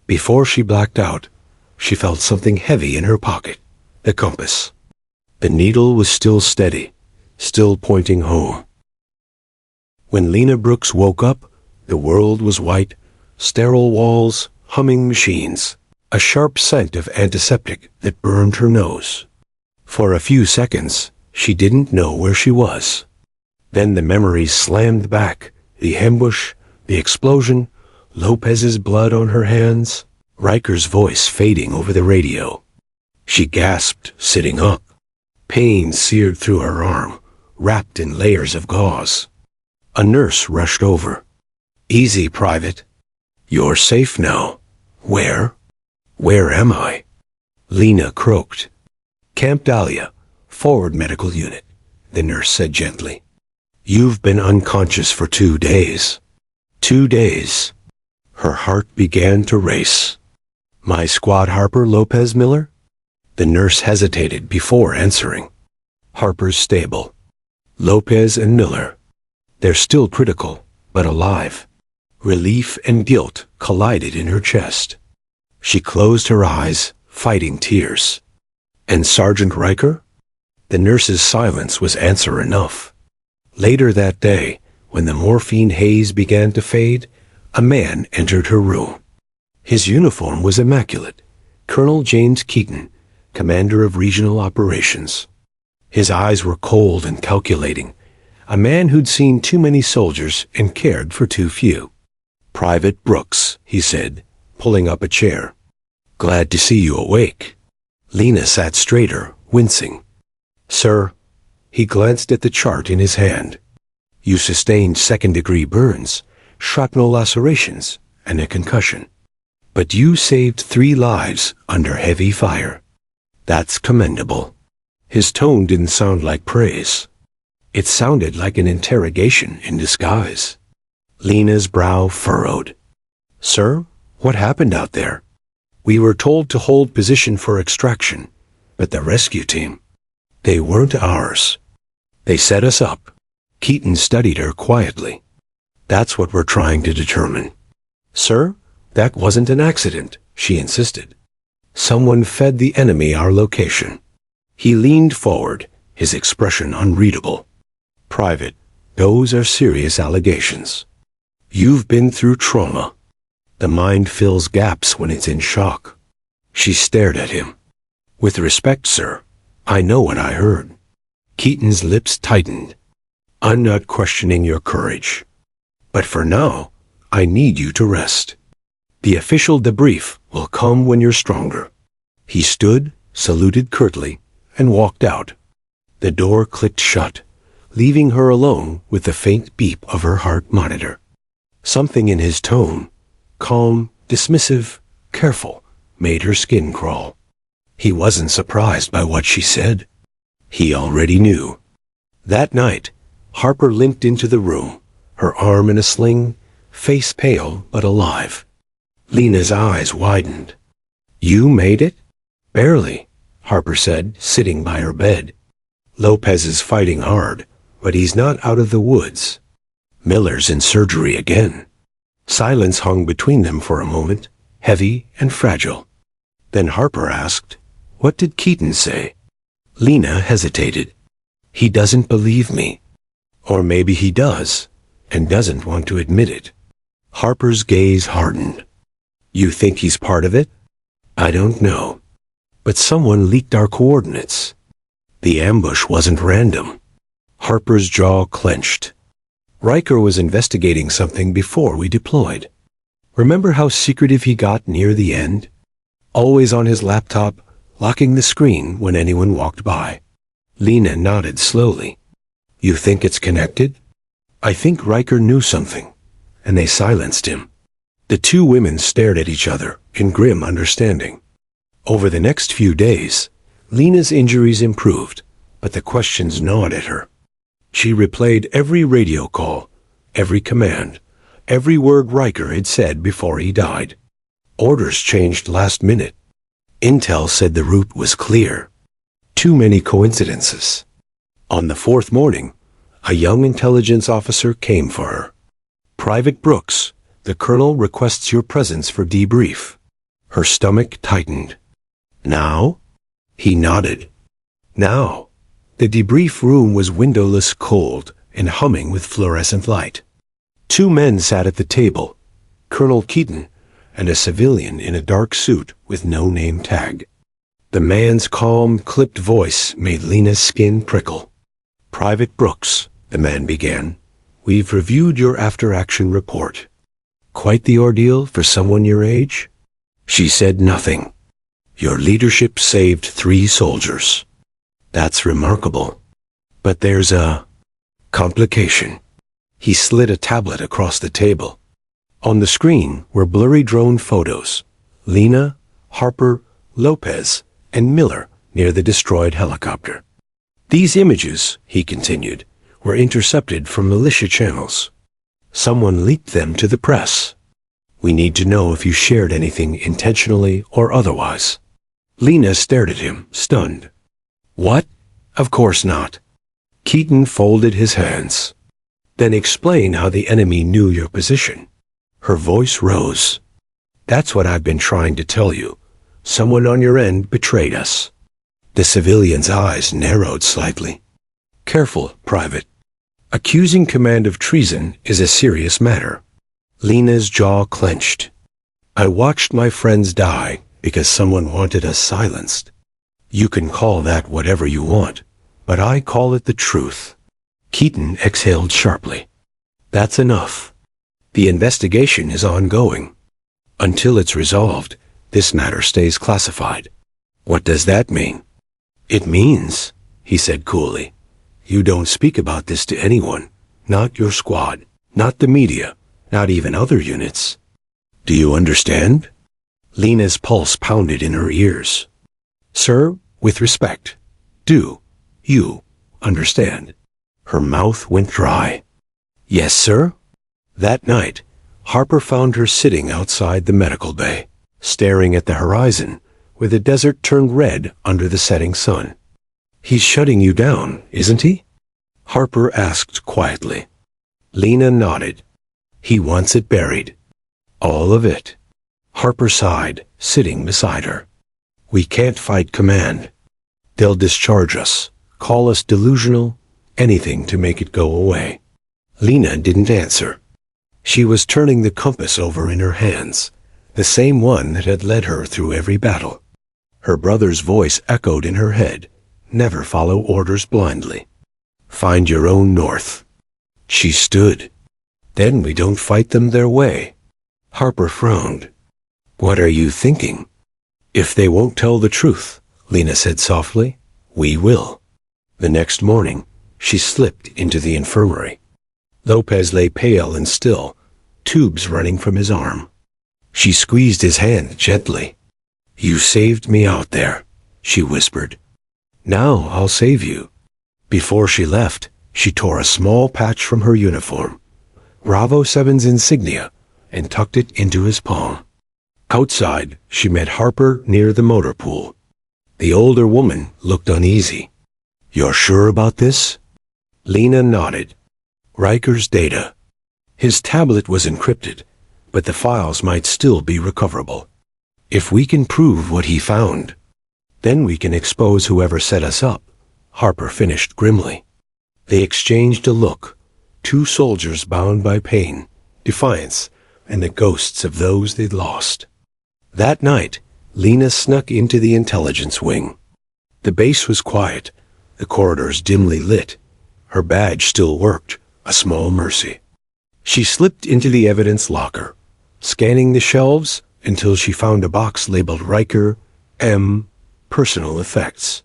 S1: Before she blacked out, she felt something heavy in her pocket, the compass. The needle was still steady, still pointing home. When Lena Brooks woke up, the world was white, sterile walls, humming machines, a sharp scent of antiseptic that burned her nose. For a few seconds, she didn't know where she was. Then the memories slammed back, the ambush, the explosion, Lopez's blood on her hands, Riker's voice fading over the radio. She gasped, sitting up. Pain seared through her arm, wrapped in layers of gauze. A nurse rushed over. "Easy, Private. You're safe now." "Where? Where am I?" Lena croaked. "Camp Dahlia, forward medical unit," the nurse said gently. "You've been unconscious for 2 days." 2 days. Her heart began to race. "My squad, Harper, Lopez, Miller?" The nurse hesitated before answering. "Harper's stable. Lopez and Miller. They're still critical, but alive. Relief and guilt collided in her chest. She closed her eyes, fighting tears. And Sergeant Riker? The nurse's silence was answer enough. Later that day, when the morphine haze began to fade, a man entered her room. His uniform was immaculate. Colonel James Keaton, commander of regional operations. His eyes were cold and calculating, a man who'd seen too many soldiers and cared for too few. "Private Brooks," he said, pulling up a chair. "Glad to see you awake." Lena sat straighter, wincing. "Sir," he glanced at the chart in his hand. "You sustained second-degree burns, shrapnel lacerations, and a concussion. But you saved 3 lives under heavy fire. That's commendable." His tone didn't sound like praise. It sounded like an interrogation in disguise. Lena's brow furrowed. "Sir, what happened out there?" "We were told to hold position for extraction, but the rescue team, they weren't ours. They set us up." Keaton studied her quietly. "That's what we're trying to determine." "Sir, that wasn't an accident," she insisted. "Someone fed the enemy our location." He leaned forward, his expression unreadable. "Private, those are serious allegations. You've been through trauma. The mind fills gaps when it's in shock." She stared at him. "With respect, sir, I know what I heard." Keaton's lips tightened. "I'm not questioning your courage. But for now, I need you to rest. The official debrief will come when you're stronger." He stood, saluted curtly, and walked out. The door clicked shut, leaving her alone with the faint beep of her heart monitor. Something in his tone, calm, dismissive, careful, made her skin crawl. He wasn't surprised by what she said. He already knew. That night, Harper limped into the room, her arm in a sling, face pale but alive. Lena's eyes widened. "You made it?" "Barely," Harper said, sitting by her bed. "Lopez is fighting hard, but he's not out of the woods. Miller's in surgery again." Silence hung between them for a moment, heavy and fragile. Then Harper asked, "What did Keaton say?" Lena hesitated. "He doesn't believe me. Or maybe he does, and doesn't want to admit it." Harper's gaze hardened. "You think he's part of it?" "I don't know. But someone leaked our coordinates. The ambush wasn't random." Harper's jaw clenched. "Riker was investigating something before we deployed. Remember how secretive he got near the end? Always on his laptop, locking the screen when anyone walked by." Lena nodded slowly. "You think it's connected?" "I think Riker knew something, and they silenced him." The 2 women stared at each other in grim understanding. Over the next few days, Lena's injuries improved, but the questions gnawed at her. She replayed every radio call, every command, every word Riker had said before he died. Orders changed last minute. Intel said the route was clear. Too many coincidences. On the 4th morning, a young intelligence officer came for her. "Private Brooks, the colonel requests your presence for debrief." Her stomach tightened. "Now?" He nodded. "Now." The debrief room was windowless, cold, and humming with fluorescent light. 2 men sat at the table, Colonel Keaton and a civilian in a dark suit with no name tag. The man's calm, clipped voice made Lena's skin prickle. "Private Brooks," the man began, "we've reviewed your after-action report." "Quite the ordeal for someone your age?" She said nothing. "Your leadership saved 3 soldiers. That's remarkable. But there's a complication." He slid a tablet across the table. On the screen were blurry drone photos. Lena, Harper, Lopez, and Miller near the destroyed helicopter. "These images," he continued, "were intercepted from militia channels. Someone leaked them to the press. We need to know if you shared anything intentionally or otherwise." Lena stared at him, stunned. "What? Of course not." Keaton folded his hands. "Then explain how the enemy knew your position." Her voice rose. That's what I've been trying to tell you. Someone on your end betrayed us. The civilian's eyes narrowed slightly. Careful, Private. Accusing command of treason is a serious matter. Lena's jaw clenched. I watched my friends die because someone wanted us silenced. You can call that whatever you want, but I call it the truth. Keaton exhaled sharply. That's enough. The investigation is ongoing. Until it's resolved, this matter stays classified. What does that mean? It means, he said coolly, you don't speak about this to anyone, not your squad, not the media, not even other units. Do you understand? Lena's pulse pounded in her ears. Sir, with respect, do you understand? Her mouth went dry. Yes, sir. That night, Harper found her sitting outside the medical bay, staring at the horizon, where the desert turned red under the setting sun. He's shutting you down, isn't he? Harper asked quietly. Lena nodded. He wants it buried. All of it. Harper sighed, sitting beside her. We can't fight command. They'll discharge us, call us delusional, anything to make it go away. Lena didn't answer. She was turning the compass over in her hands, the same one that had led her through every battle. Her brother's voice echoed in her head. Never follow orders blindly. Find your own north. She stood. Then we don't fight them their way. Harper frowned. What are you thinking? If they won't tell the truth, Lena said softly, we will. The next morning, she slipped into the infirmary. Lopez lay pale and still, tubes running from his arm. She squeezed his hand gently. You saved me out there, she whispered. Now I'll save you. Before she left, she tore a small patch from her uniform, Bravo 7's insignia, and tucked it into his palm. Outside, she met Harper near the motor pool. The older woman looked uneasy. You're sure about this? Lena nodded. Riker's data. His tablet was encrypted, but the files might still be recoverable. If we can prove what he found, then we can expose whoever set us up, Harper finished grimly. They exchanged a look, two soldiers bound by pain, defiance, and the ghosts of those they'd lost. That night, Lena snuck into the intelligence wing. The base was quiet, the corridors dimly lit. Her badge still worked, a small mercy. She slipped into the evidence locker, scanning the shelves until she found a box labeled Riker M. Personal Effects.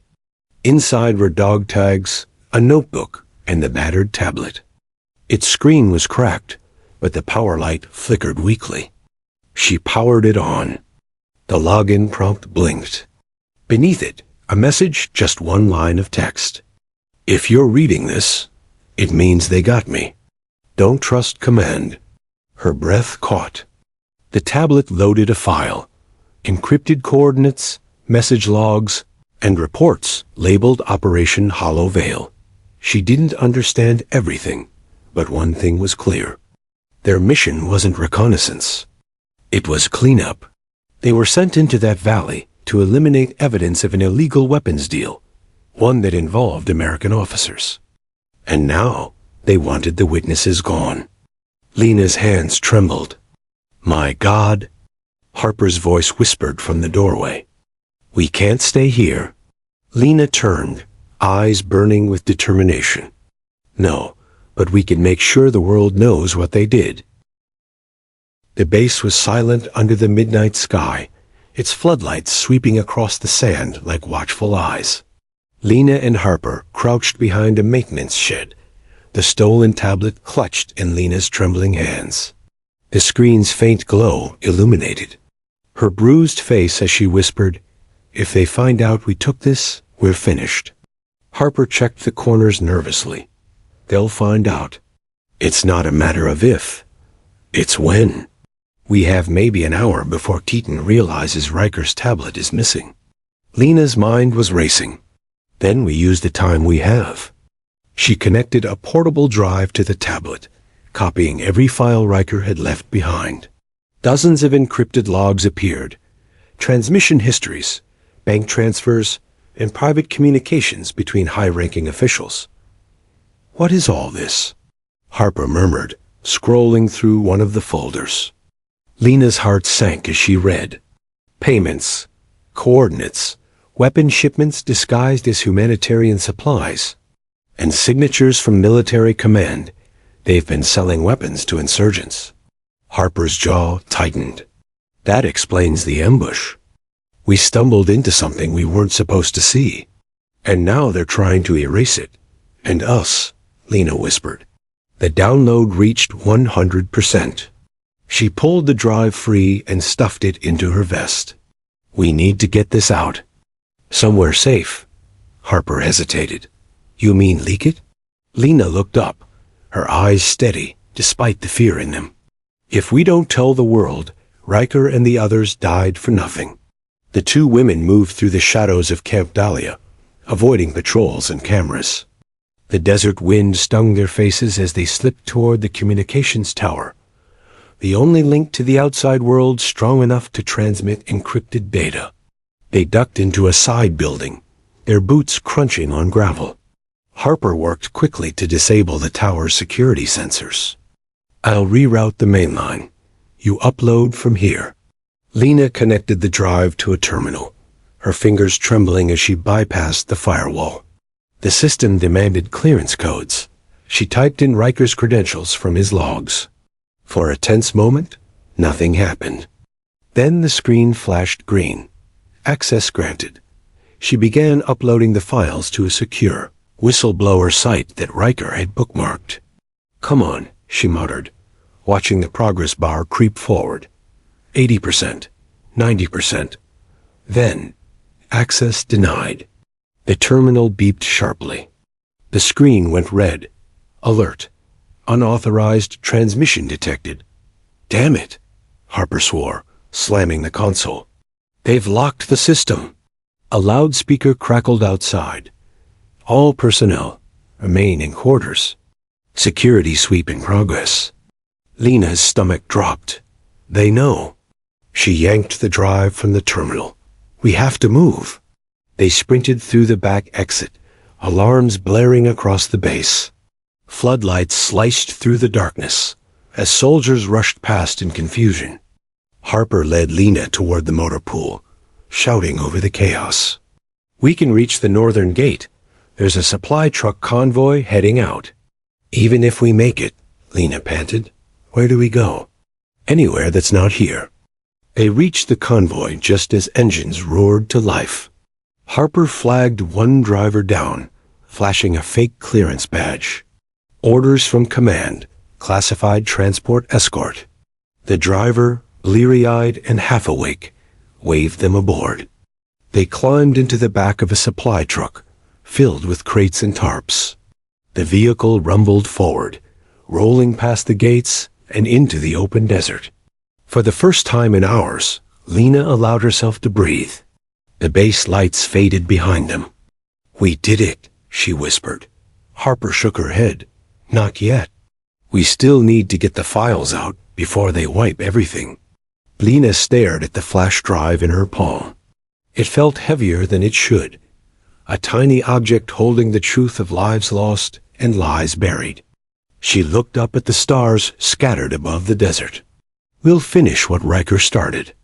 S1: Inside were dog tags, a notebook, and the battered tablet. Its screen was cracked, but the power light flickered weakly. She powered it on. The login prompt blinked. Beneath it, a message, just one line of text. If you're reading this, it means they got me. Don't trust command. Her breath caught. The tablet loaded a file. Encrypted coordinates, message logs, and reports labeled Operation Hollow Veil. She didn't understand everything, but one thing was clear. Their mission wasn't reconnaissance. It was cleanup. They were sent into that valley to eliminate evidence of an illegal weapons deal, one that involved American officers. And now they wanted the witnesses gone. Lena's hands trembled. My God, Harper's voice whispered from the doorway. We can't stay here. Lena turned, eyes burning with determination. No, but we can make sure the world knows what they did. The base was silent under the midnight sky, its floodlights sweeping across the sand like watchful eyes. Lena and Harper crouched behind a maintenance shed, the stolen tablet clutched in Lena's trembling hands. The screen's faint glow illuminated her bruised face as she whispered, If they find out we took this, we're finished. Harper checked the corners nervously. They'll find out. It's not a matter of if, it's when. We have maybe an hour before Keaton realizes Riker's tablet is missing. Lena's mind was racing. Then we use the time we have. She connected a portable drive to the tablet, copying every file Riker had left behind. Dozens of encrypted logs appeared, transmission histories, bank transfers, and private communications between high-ranking officials. "What is all this?" Harper murmured, scrolling through one of the folders. Lena's heart sank as she read. Payments, coordinates, weapon shipments disguised as humanitarian supplies, and signatures from military command. They've been selling weapons to insurgents. Harper's jaw tightened. That explains the ambush. We stumbled into something we weren't supposed to see. And now they're trying to erase it. And us, Lena whispered. The download reached 100%. She pulled the drive free and stuffed it into her vest. We need to get this out. Somewhere safe. Harper hesitated. You mean leak it? Lena looked up, her eyes steady, despite the fear in them. If we don't tell the world, Riker and the others died for nothing. The two women moved through the shadows of Camp Dahlia, avoiding patrols and cameras. The desert wind stung their faces as they slipped toward the communications tower, the only link to the outside world strong enough to transmit encrypted data. They ducked into a side building, their boots crunching on gravel. Harper worked quickly to disable the tower's security sensors. I'll reroute the main line. You upload from here. Lena connected the drive to a terminal, her fingers trembling as she bypassed the firewall. The system demanded clearance codes. She typed in Riker's credentials from his logs. For a tense moment, nothing happened. Then the screen flashed green. Access granted. She began uploading the files to a secure, whistleblower site that Riker had bookmarked. Come on, she muttered, watching the progress bar creep forward. 80%, 90%. Then, access denied. The terminal beeped sharply. The screen went red. Alert. Unauthorized transmission detected. Damn it, Harper swore, slamming the console. They've locked the system. A loudspeaker crackled outside. All personnel remain in quarters. Security sweep in progress. Lena's stomach dropped. They know. She yanked the drive from the terminal. We have to move. They sprinted through the back exit, alarms blaring across the base. Floodlights sliced through the darkness as soldiers rushed past in confusion. Harper led Lena toward the motor pool, shouting over the chaos. We can reach the northern gate. There's a supply truck convoy heading out. Even if we make it, Lena panted, where do we go? Anywhere that's not here. They reached the convoy just as engines roared to life. Harper flagged one driver down, flashing a fake clearance badge. Orders from command, classified transport escort. The driver, bleary-eyed and half-awake, waved them aboard. They climbed into the back of a supply truck, filled with crates and tarps. The vehicle rumbled forward, rolling past the gates and into the open desert. For the first time in hours, Lena allowed herself to breathe. The base lights faded behind them. We did it, she whispered. Harper shook her head. Not yet. We still need to get the files out before they wipe everything. Lena stared at the flash drive in her palm. It felt heavier than it should. A tiny object holding the truth of lives lost and lies buried. She looked up at the stars scattered above the desert. We'll finish what Riker started.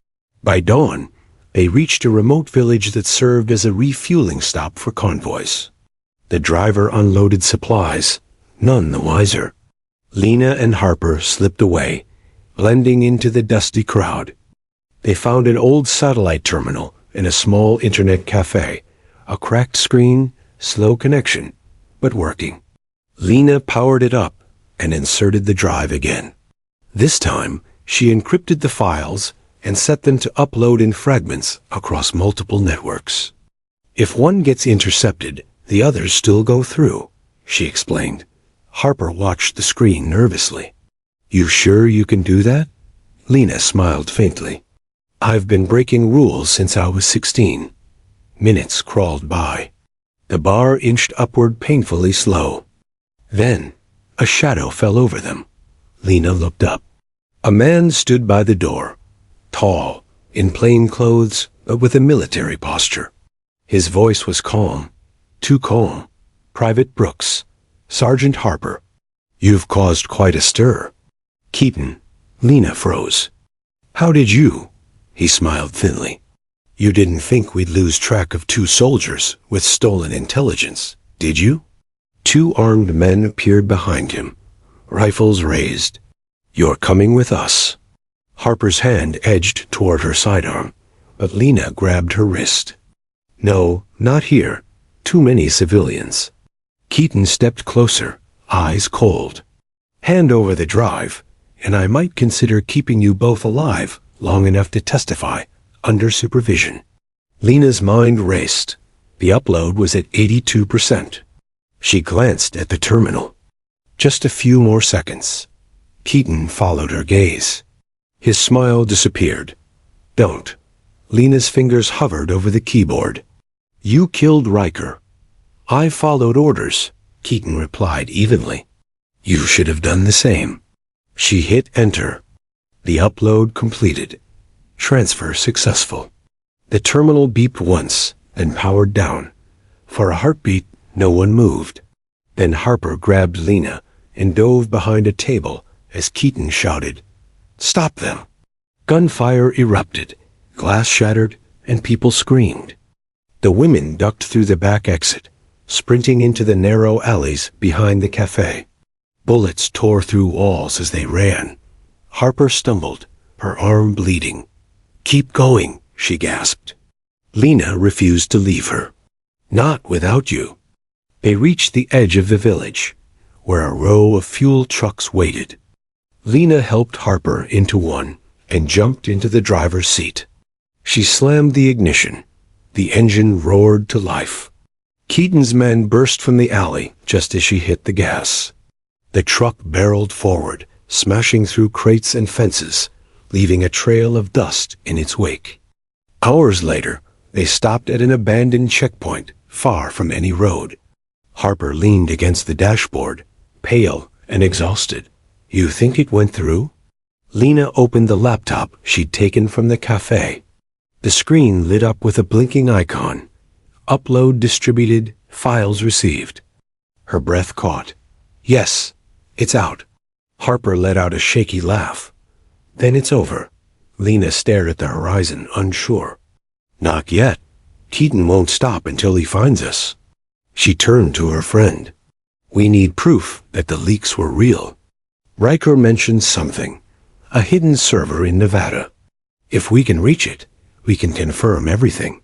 S1: By dawn, they reached a remote village that served as a refueling stop for convoys. The driver unloaded supplies, none the wiser. Lena and Harper slipped away, blending into the dusty crowd. They found an old satellite terminal in a small internet cafe, a cracked screen, slow connection, but working. Lena powered it up and inserted the drive again. This time, she encrypted the files and set them to upload in fragments across multiple networks. If one gets intercepted, the others still go through, she explained. Harper watched the screen nervously. You sure you can do that? Lena smiled faintly. I've been breaking rules since I was 16. Minutes crawled by. The bar inched upward painfully slow. Then, a shadow fell over them, Lena looked up. A man stood by the door, tall, in plain clothes, but with a military posture. His voice was calm, too calm. "Private Brooks, Sergeant Harper. You've caused quite a stir." "Keaton." Lena froze. "How did you?" He smiled thinly. "You didn't think we'd lose track of two soldiers with stolen intelligence, did you?" Two armed men appeared behind him, rifles raised. "You're coming with us." Harper's hand edged toward her sidearm, but Lena grabbed her wrist. "No, not here. Too many civilians." Keaton stepped closer, eyes cold. "Hand over the drive, and I might consider keeping you both alive long enough to testify, under supervision." Lena's mind raced. The upload was at 82%. She glanced at the terminal. Just a few more seconds. Keaton followed her gaze. His smile disappeared. "Don't." Lena's fingers hovered over the keyboard. "You killed Riker." "I followed orders," Keaton replied evenly. "You should have done the same." She hit enter. The upload completed. Transfer successful. The terminal beeped once and powered down. For a heartbeat, no one moved. Then Harper grabbed Lena and dove behind a table as Keaton shouted, "Stop them!" Gunfire erupted, glass shattered, and people screamed. The women ducked through the back exit, sprinting into the narrow alleys behind the cafe. Bullets tore through walls as they ran. Harper stumbled, her arm bleeding. "Keep going," she gasped. Lena refused to leave her. "Not without you." They reached the edge of the village, where a row of fuel trucks waited. Lena helped Harper into one and jumped into the driver's seat. She slammed the ignition. The engine roared to life. Keaton's men burst from the alley just as she hit the gas. The truck barreled forward, smashing through crates and fences, leaving a trail of dust in its wake. Hours later, they stopped at an abandoned checkpoint, far from any road. Harper leaned against the dashboard, pale and exhausted. "You think it went through?" Lena opened the laptop she'd taken from the cafe. The screen lit up with a blinking icon. Upload distributed, files received. Her breath caught. "Yes, it's out." Harper let out a shaky laugh. "Then it's over." Lena stared at the horizon, unsure. "Not yet. Keaton won't stop until he finds us." She turned to her friend. "We need proof that the leaks were real." Riker mentioned something. A hidden server in Nevada. "If we can reach it, we can confirm everything."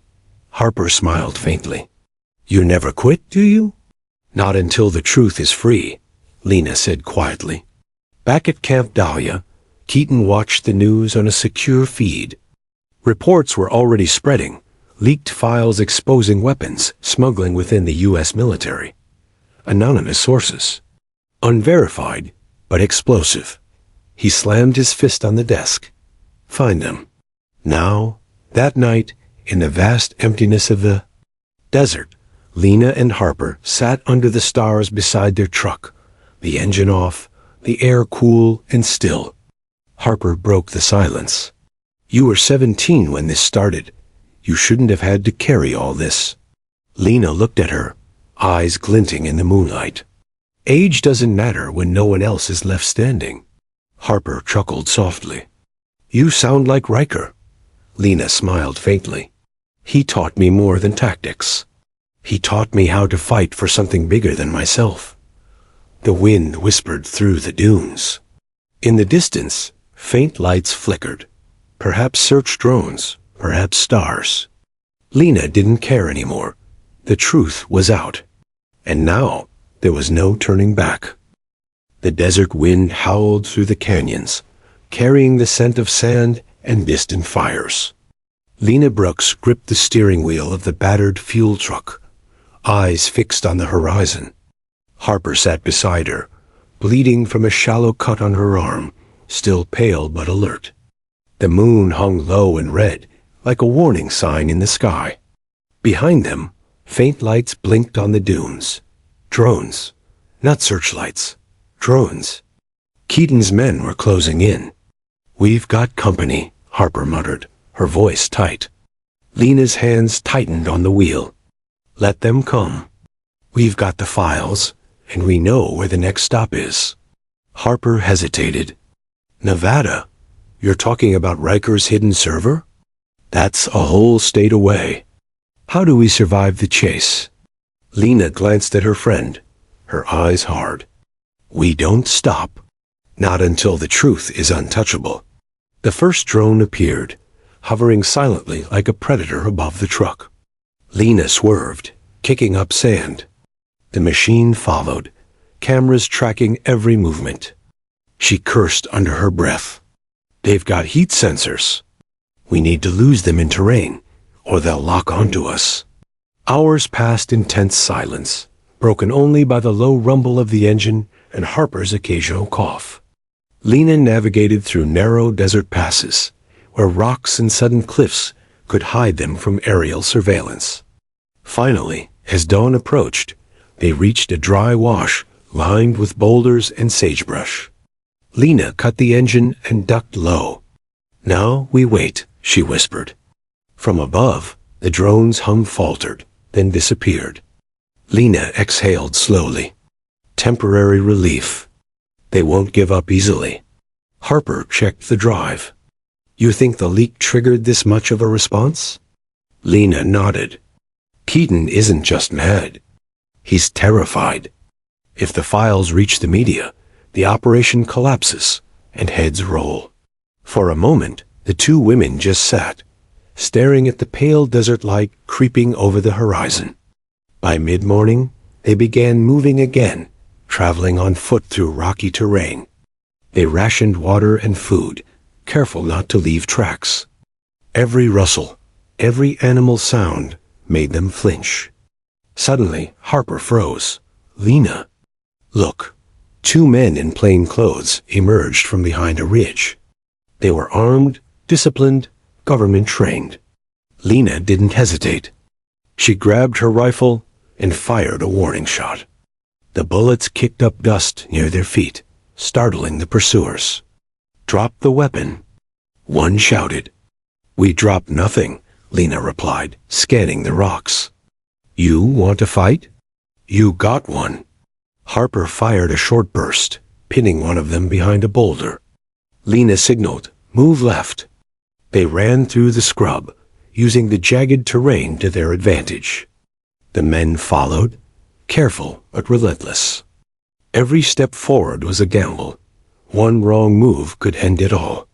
S1: Harper smiled faintly. "You never quit, do you?" "Not until the truth is free," Lena said quietly. Back at Camp Dahlia, Keaton watched the news on a secure feed. Reports were already spreading, leaked files exposing weapons smuggling within the U.S. military. Anonymous sources. Unverified, but explosive. He slammed his fist on the desk. Find them. Now, that night, in the vast emptiness of the desert, Lena and Harper sat under the stars beside their truck, the engine off, the air cool and still. Harper broke the silence. "You were 17 when this started. You shouldn't have had to carry all this." Lena looked at her, eyes glinting in the moonlight. "Age doesn't matter when no one else is left standing." Harper chuckled softly. "You sound like Riker." Lena smiled faintly. "He taught me more than tactics. He taught me how to fight for something bigger than myself." The wind whispered through the dunes. In the distance, faint lights flickered. Perhaps search drones, perhaps stars. Lena didn't care anymore. The truth was out. And now, there was no turning back. The desert wind howled through the canyons, carrying the scent of sand and distant fires. Lena Brooks gripped the steering wheel of the battered fuel truck, eyes fixed on the horizon. Harper sat beside her, bleeding from a shallow cut on her arm, still pale but alert. The moon hung low and red, like a warning sign in the sky. Behind them, faint lights blinked on the dunes. Drones. Not searchlights. Drones. Keaton's men were closing in. "We've got company," Harper muttered, her voice tight. Lena's hands tightened on the wheel. "Let them come. We've got the files, and we know where the next stop is." Harper hesitated. "Nevada? You're talking about Riker's hidden server? That's a whole state away. How do we survive the chase?" Lena glanced at her friend, her eyes hard. "We don't stop. Not until the truth is untouchable." The first drone appeared, hovering silently like a predator above the truck. Lena swerved, kicking up sand. The machine followed, cameras tracking every movement. She cursed under her breath. "They've got heat sensors. We need to lose them in terrain, or they'll lock onto us." Hours passed in tense silence, broken only by the low rumble of the engine and Harper's occasional cough. Lena navigated through narrow desert passes, where rocks and sudden cliffs could hide them from aerial surveillance. Finally, as dawn approached, they reached a dry wash lined with boulders and sagebrush. Lena cut the engine and ducked low. "Now we wait," she whispered. From above, the drone's hum faltered, then disappeared. Lena exhaled slowly. Temporary relief. They won't give up easily. Harper checked the drive. "You think the leak triggered this much of a response?" Lena nodded. "Keaton isn't just mad. He's terrified. If the files reach the media, the operation collapses and heads roll." For a moment, the two women just sat, staring at the pale desert light creeping over the horizon. By mid-morning, they began moving again, traveling on foot through rocky terrain. They rationed water and food, careful not to leave tracks. Every rustle, every animal sound made them flinch. Suddenly, Harper froze. "Lena, look." Two men in plain clothes emerged from behind a ridge. They were armed, disciplined, government-trained. Lena didn't hesitate. She grabbed her rifle and fired a warning shot. The bullets kicked up dust near their feet, startling the pursuers. "Drop the weapon," one shouted. "We dropped nothing," Lena replied, scanning the rocks. "You want to fight? You got one." Harper fired a short burst, pinning one of them behind a boulder. Lena signaled, "Move left." They ran through the scrub, using the jagged terrain to their advantage. The men followed, careful but relentless. Every step forward was a gamble. One wrong move could end it all.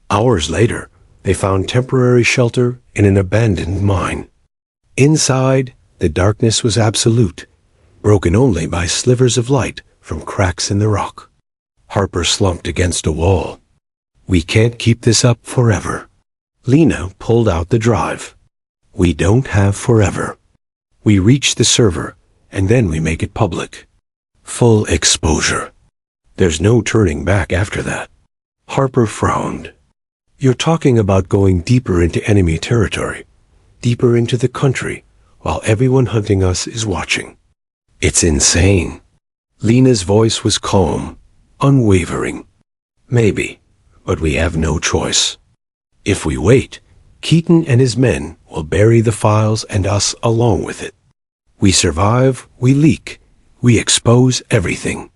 S1: Hours later, they found temporary shelter in an abandoned mine. Inside, the darkness was absolute, broken only by slivers of light from cracks in the rock. Harper slumped against a wall. "We can't keep this up forever." Lena pulled out the drive. "We don't have forever. We reach the server, and then we make it public. Full exposure. There's no turning back after that." Harper frowned. "You're talking about going deeper into enemy territory, deeper into the country, while everyone hunting us is watching. It's insane." Lena's voice was calm, unwavering. "Maybe, but we have no choice. If we wait, Keaton and his men will bury the files and us along with it. We survive, we leak, we expose everything."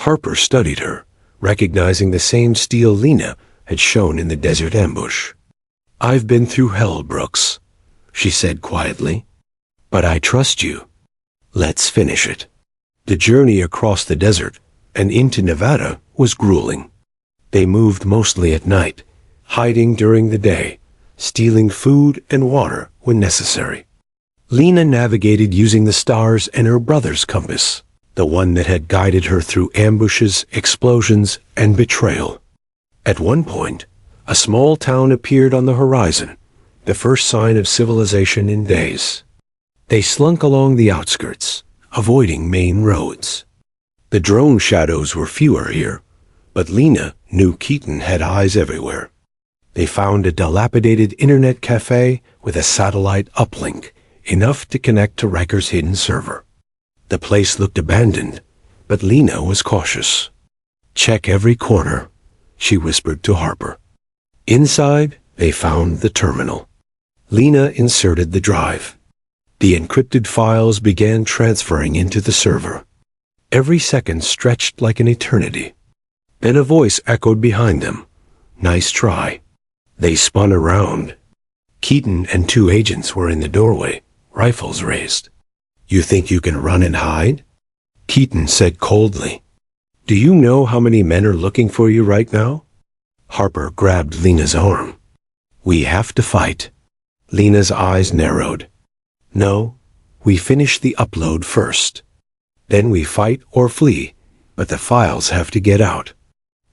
S1: Harper studied her, recognizing the same steel Lena had shown in the desert ambush. "I've been through hell, Brooks," she said quietly. "But I trust you. Let's finish it." The journey across the desert and into Nevada was grueling. They moved mostly at night, hiding during the day, stealing food and water when necessary. Lena navigated using the stars and her brother's compass, the one that had guided her through ambushes, explosions, and betrayal. At one point, a small town appeared on the horizon, the first sign of civilization in days. They slunk along the outskirts, avoiding main roads. The drone shadows were fewer here, but Lena knew Keaton had eyes everywhere. They found a dilapidated internet cafe with a satellite uplink, enough to connect to Riker's hidden server. The place looked abandoned, but Lena was cautious. Check every corner, she whispered to Harper. Inside, they found the terminal. Lena inserted the drive. The encrypted files began transferring into the server. Every second stretched like an eternity. Then a voice echoed behind them. Nice try. They spun around. Keaton and 2 agents were in the doorway, rifles raised. You think you can run and hide? Keaton said coldly. Do you know how many men are looking for you right now? Harper grabbed Lena's arm. We have to fight. Lena's eyes narrowed. No, we finish the upload first. Then we fight or flee, but the files have to get out.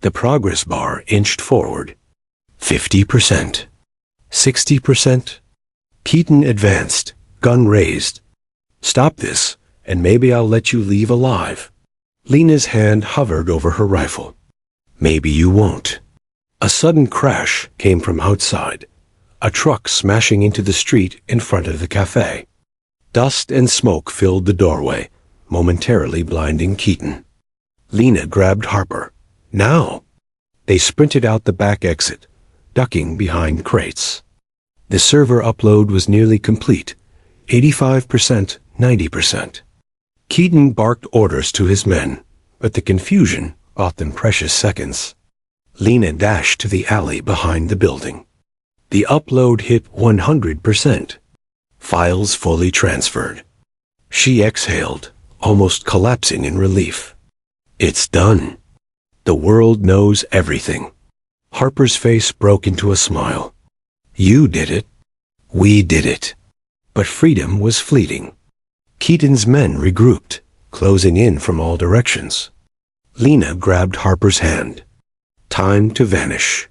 S1: The progress bar inched forward. 50%. 60%. Keaton advanced, gun raised. Stop this, and maybe I'll let you leave alive. Lena's hand hovered over her rifle. Maybe you won't. A sudden crash came from outside, a truck smashing into the street in front of the cafe. Dust and smoke filled the doorway, momentarily blinding Keaton. Lena grabbed Harper. Now! They sprinted out the back exit, ducking behind crates. The server upload was nearly complete, 85%, 90%. Keaton barked orders to his men, but the confusion bought them precious seconds. Lena dashed to the alley behind the building. The upload hit 100%. Files fully transferred. She exhaled, almost collapsing in relief. It's done. The world knows everything. Harper's face broke into a smile. You did it. We did it. But freedom was fleeting. Keaton's men regrouped, closing in from all directions. Lena grabbed Harper's hand. Time to vanish.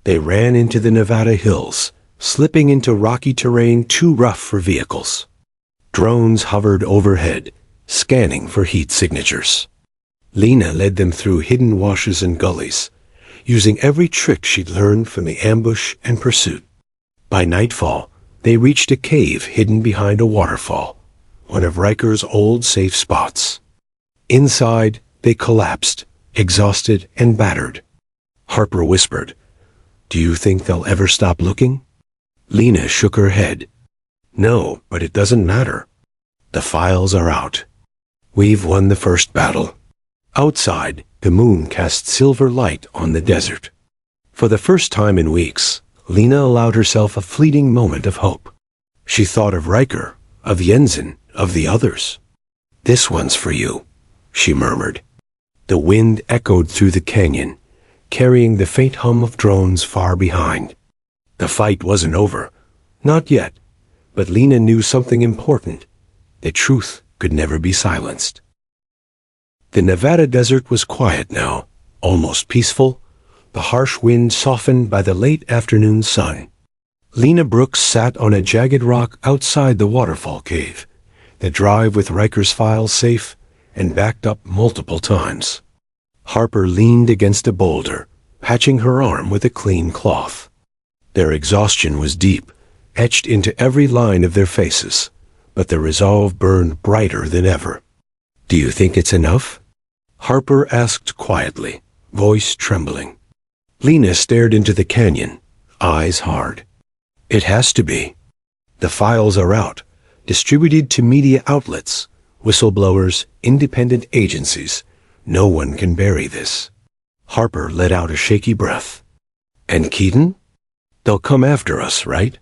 S1: They ran into the Nevada hills, slipping into rocky terrain too rough for vehicles. Drones hovered overhead, scanning for heat signatures. Lena led them through hidden washes and gullies, using every trick she'd learned from the ambush and pursuit. By nightfall, they reached a cave hidden behind a waterfall, one of Riker's old safe spots. Inside, they collapsed, exhausted and battered. Harper whispered, Do you think they'll ever stop looking? Lena shook her head. No, but it doesn't matter. The files are out. We've won the first battle. Outside, the moon cast silver light on the desert. For the first time in weeks, Lena allowed herself a fleeting moment of hope. She thought of Riker, of Jensen, of the others. This one's for you, she murmured. The wind echoed through the canyon, carrying the faint hum of drones far behind. The fight wasn't over. Not yet. But Lena knew something important. The truth could never be silenced. The Nevada desert was quiet now, almost peaceful, the harsh wind softened by the late afternoon sun. Lena Brooks sat on a jagged rock outside the waterfall cave, the drive with Riker's files safe and backed up multiple times. Harper leaned against a boulder, patching her arm with a clean cloth. Their exhaustion was deep, etched into every line of their faces, but their resolve burned brighter than ever. Do you think it's enough? Harper asked quietly, voice trembling. Lena stared into the canyon, eyes hard. It has to be. The files are out, distributed to media outlets, whistleblowers, independent agencies. No one can bury this. Harper let out a shaky breath. And Keaton? They'll come after us, right?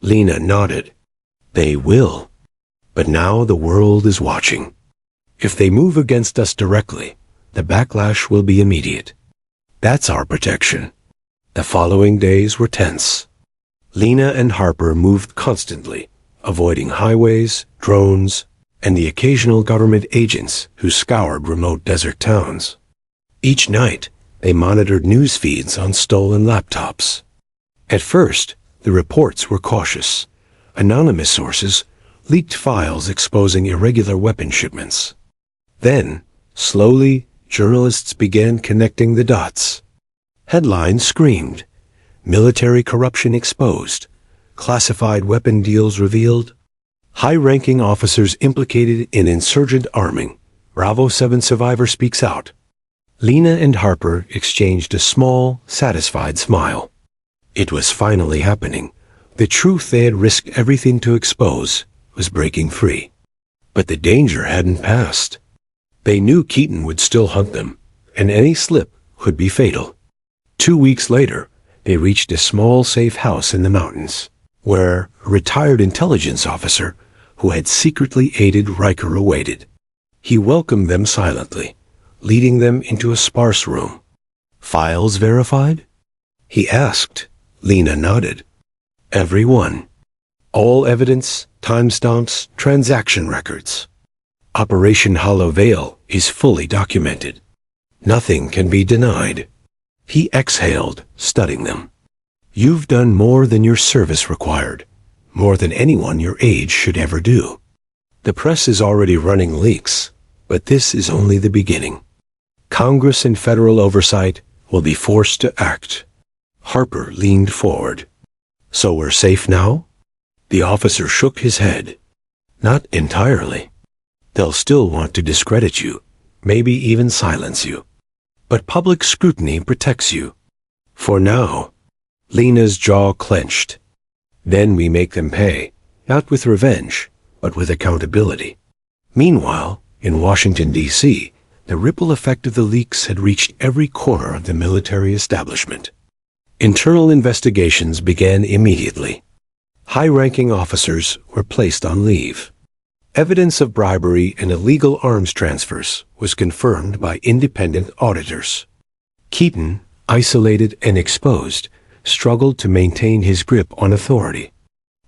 S1: Lena nodded. They will. But now the world is watching. If they move against us directly, the backlash will be immediate. That's our protection. The following days were tense. Lena and Harper moved constantly, avoiding highways, drones, and the occasional government agents who scoured remote desert towns. Each night, they monitored news feeds on stolen laptops. At first, the reports were cautious. Anonymous sources leaked files exposing irregular weapon shipments. Then, slowly, journalists began connecting the dots. Headlines screamed, military corruption exposed, classified weapon deals revealed, high-ranking officers implicated in insurgent arming, Bravo 7 survivor speaks out. Lena and Harper exchanged a small, satisfied smile. It was finally happening. The truth they had risked everything to expose was breaking free. But the danger hadn't passed. They knew Keaton would still hunt them, and any slip could be fatal. 2 weeks later, they reached a small, safe house in the mountains, where a retired intelligence officer who had secretly aided Riker awaited. He welcomed them silently, leading them into a sparse room. "Files verified?" he asked. Lena nodded. "Every one. All evidence, timestamps, transaction records. Operation Hollow Veil is fully documented. Nothing can be denied." He exhaled, studying them. "You've done more than your service required, more than anyone your age should ever do. The press is already running leaks, but this is only the beginning. Congress and federal oversight will be forced to act." Harper leaned forward. "So we're safe now?" The officer shook his head. "Not entirely. They'll still want to discredit you, maybe even silence you. But public scrutiny protects you. For now." Lena's jaw clenched. "Then we make them pay, not with revenge, but with accountability." Meanwhile, in Washington, D.C., the ripple effect of the leaks had reached every corner of the military establishment. Internal investigations began immediately. High-ranking officers were placed on leave. Evidence of bribery and illegal arms transfers was confirmed by independent auditors. Keaton, isolated and exposed, struggled to maintain his grip on authority.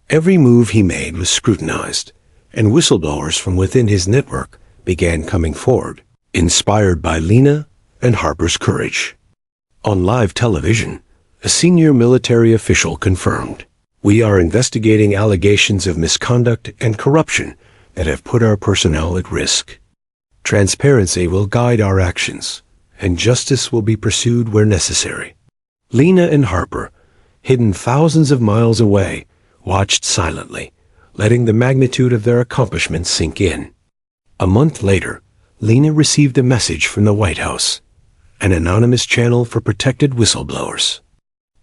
S1: Every move he made was scrutinized, and whistleblowers from within his network began coming forward, inspired by Lena and Harper's courage. On live television, a senior military official confirmed, "We are investigating allegations of misconduct and corruption that have put our personnel at risk. Transparency will guide our actions, and justice will be pursued where necessary." Lena and Harper, hidden thousands of miles away, watched silently, letting the magnitude of their accomplishments sink in. A month later, Lena received a message from the White House, an anonymous channel for protected whistleblowers.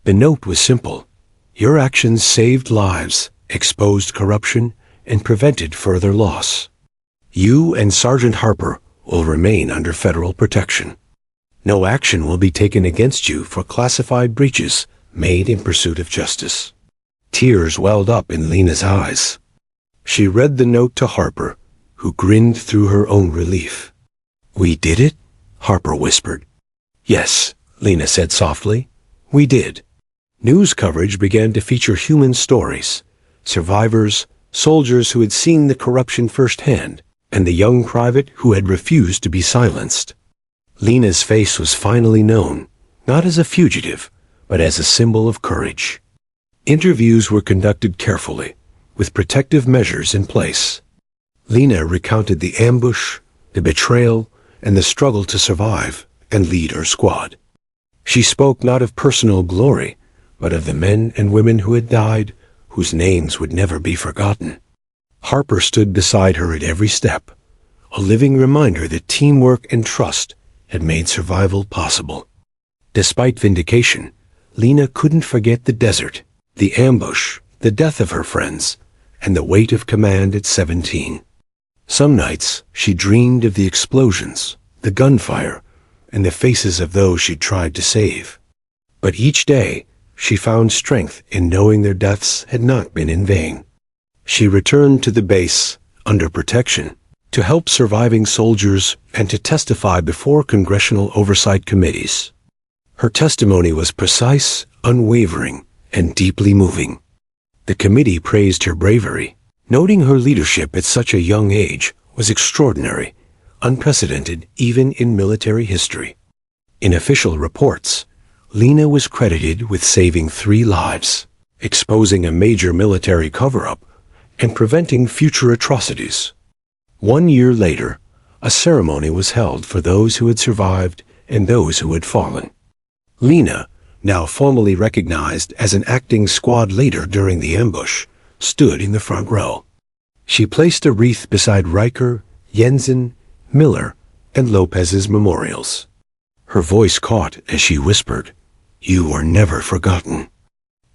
S1: The note was simple: "Your actions saved lives, exposed corruption, and prevented further loss. You and Sergeant Harper will remain under federal protection. No action will be taken against you for classified breaches made in pursuit of justice." Tears welled up in Lena's eyes. She read the note to Harper, who grinned through her own relief. "We did it?" Harper whispered. "Yes," Lena said softly. "We did." News coverage began to feature human stories, survivors, soldiers who had seen the corruption firsthand, and the young private who had refused to be silenced. Lena's face was finally known, not as a fugitive, but as a symbol of courage. Interviews were conducted carefully, with protective measures in place. Lena recounted the ambush, the betrayal, and the struggle to survive and lead her squad. She spoke not of personal glory, but of the men and women who had died, whose names would never be forgotten. Harper stood beside her at every step, a living reminder that teamwork and trust had made survival possible. Despite vindication, Lena couldn't forget the desert, the ambush, the death of her friends, and the weight of command at 17. Some nights she dreamed of the explosions, the gunfire, and the faces of those she'd tried to save. But each day, she found strength in knowing their deaths had not been in vain. She returned to the base, under protection, to help surviving soldiers and to testify before congressional oversight committees. Her testimony was precise, unwavering, and deeply moving. The committee praised her bravery, noting her leadership at such a young age was extraordinary, unprecedented even in military history. In official reports, Lena was credited with saving 3 lives, exposing a major military cover-up, and preventing future atrocities. 1 year later, a ceremony was held for those who had survived and those who had fallen. Lena, now formally recognized as an acting squad leader during the ambush, stood in the front row. She placed a wreath beside Riker, Jensen, Miller, and Lopez's memorials. Her voice caught as she whispered, "You are never forgotten.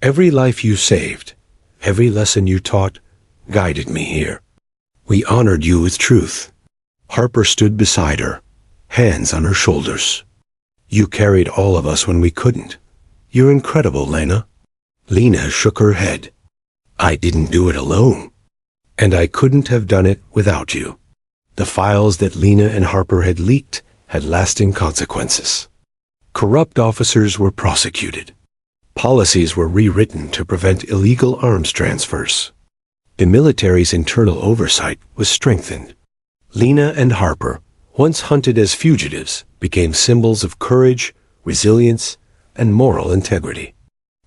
S1: Every life you saved, every lesson you taught, guided me here. We honored you with truth." Harper stood beside her, hands on her shoulders. "You carried all of us when we couldn't. You're incredible, Lena." Lena shook her head. "I didn't do it alone. And I couldn't have done it without you." The files that Lena and Harper had leaked had lasting consequences. Corrupt officers were prosecuted. Policies were rewritten to prevent illegal arms transfers. The military's internal oversight was strengthened. Lena and Harper, once hunted as fugitives, became symbols of courage, resilience, and moral integrity.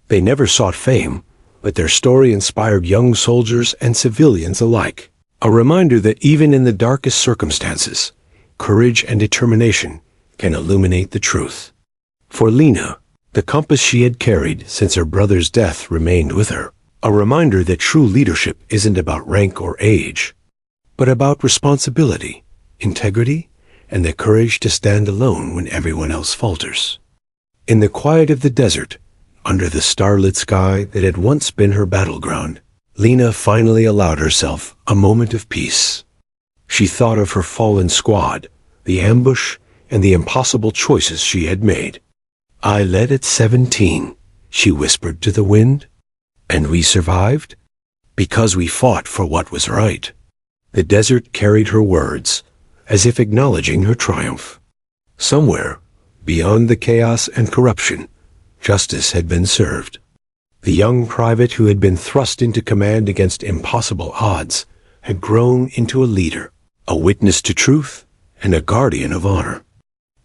S1: They never sought fame, but their story inspired young soldiers and civilians alike. A reminder that even in the darkest circumstances, courage and determination can illuminate the truth. For Lena, the compass she had carried since her brother's death remained with her. A reminder that true leadership isn't about rank or age, but about responsibility, integrity, and the courage to stand alone when everyone else falters. In the quiet of the desert, under the starlit sky that had once been her battleground, Lena finally allowed herself a moment of peace. She thought of her fallen squad, the ambush, and the impossible choices she had made. "I led at 17, she whispered to the wind. "And we survived? Because we fought for what was right." The desert carried her words, as if acknowledging her triumph. Somewhere, beyond the chaos and corruption, justice had been served. The young private who had been thrust into command against impossible odds had grown into a leader, a witness to truth, and a guardian of honor.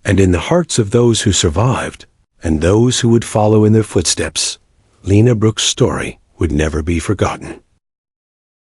S1: And in the hearts of those who survived, and those who would follow in their footsteps, Lena Brooks' story would never be forgotten.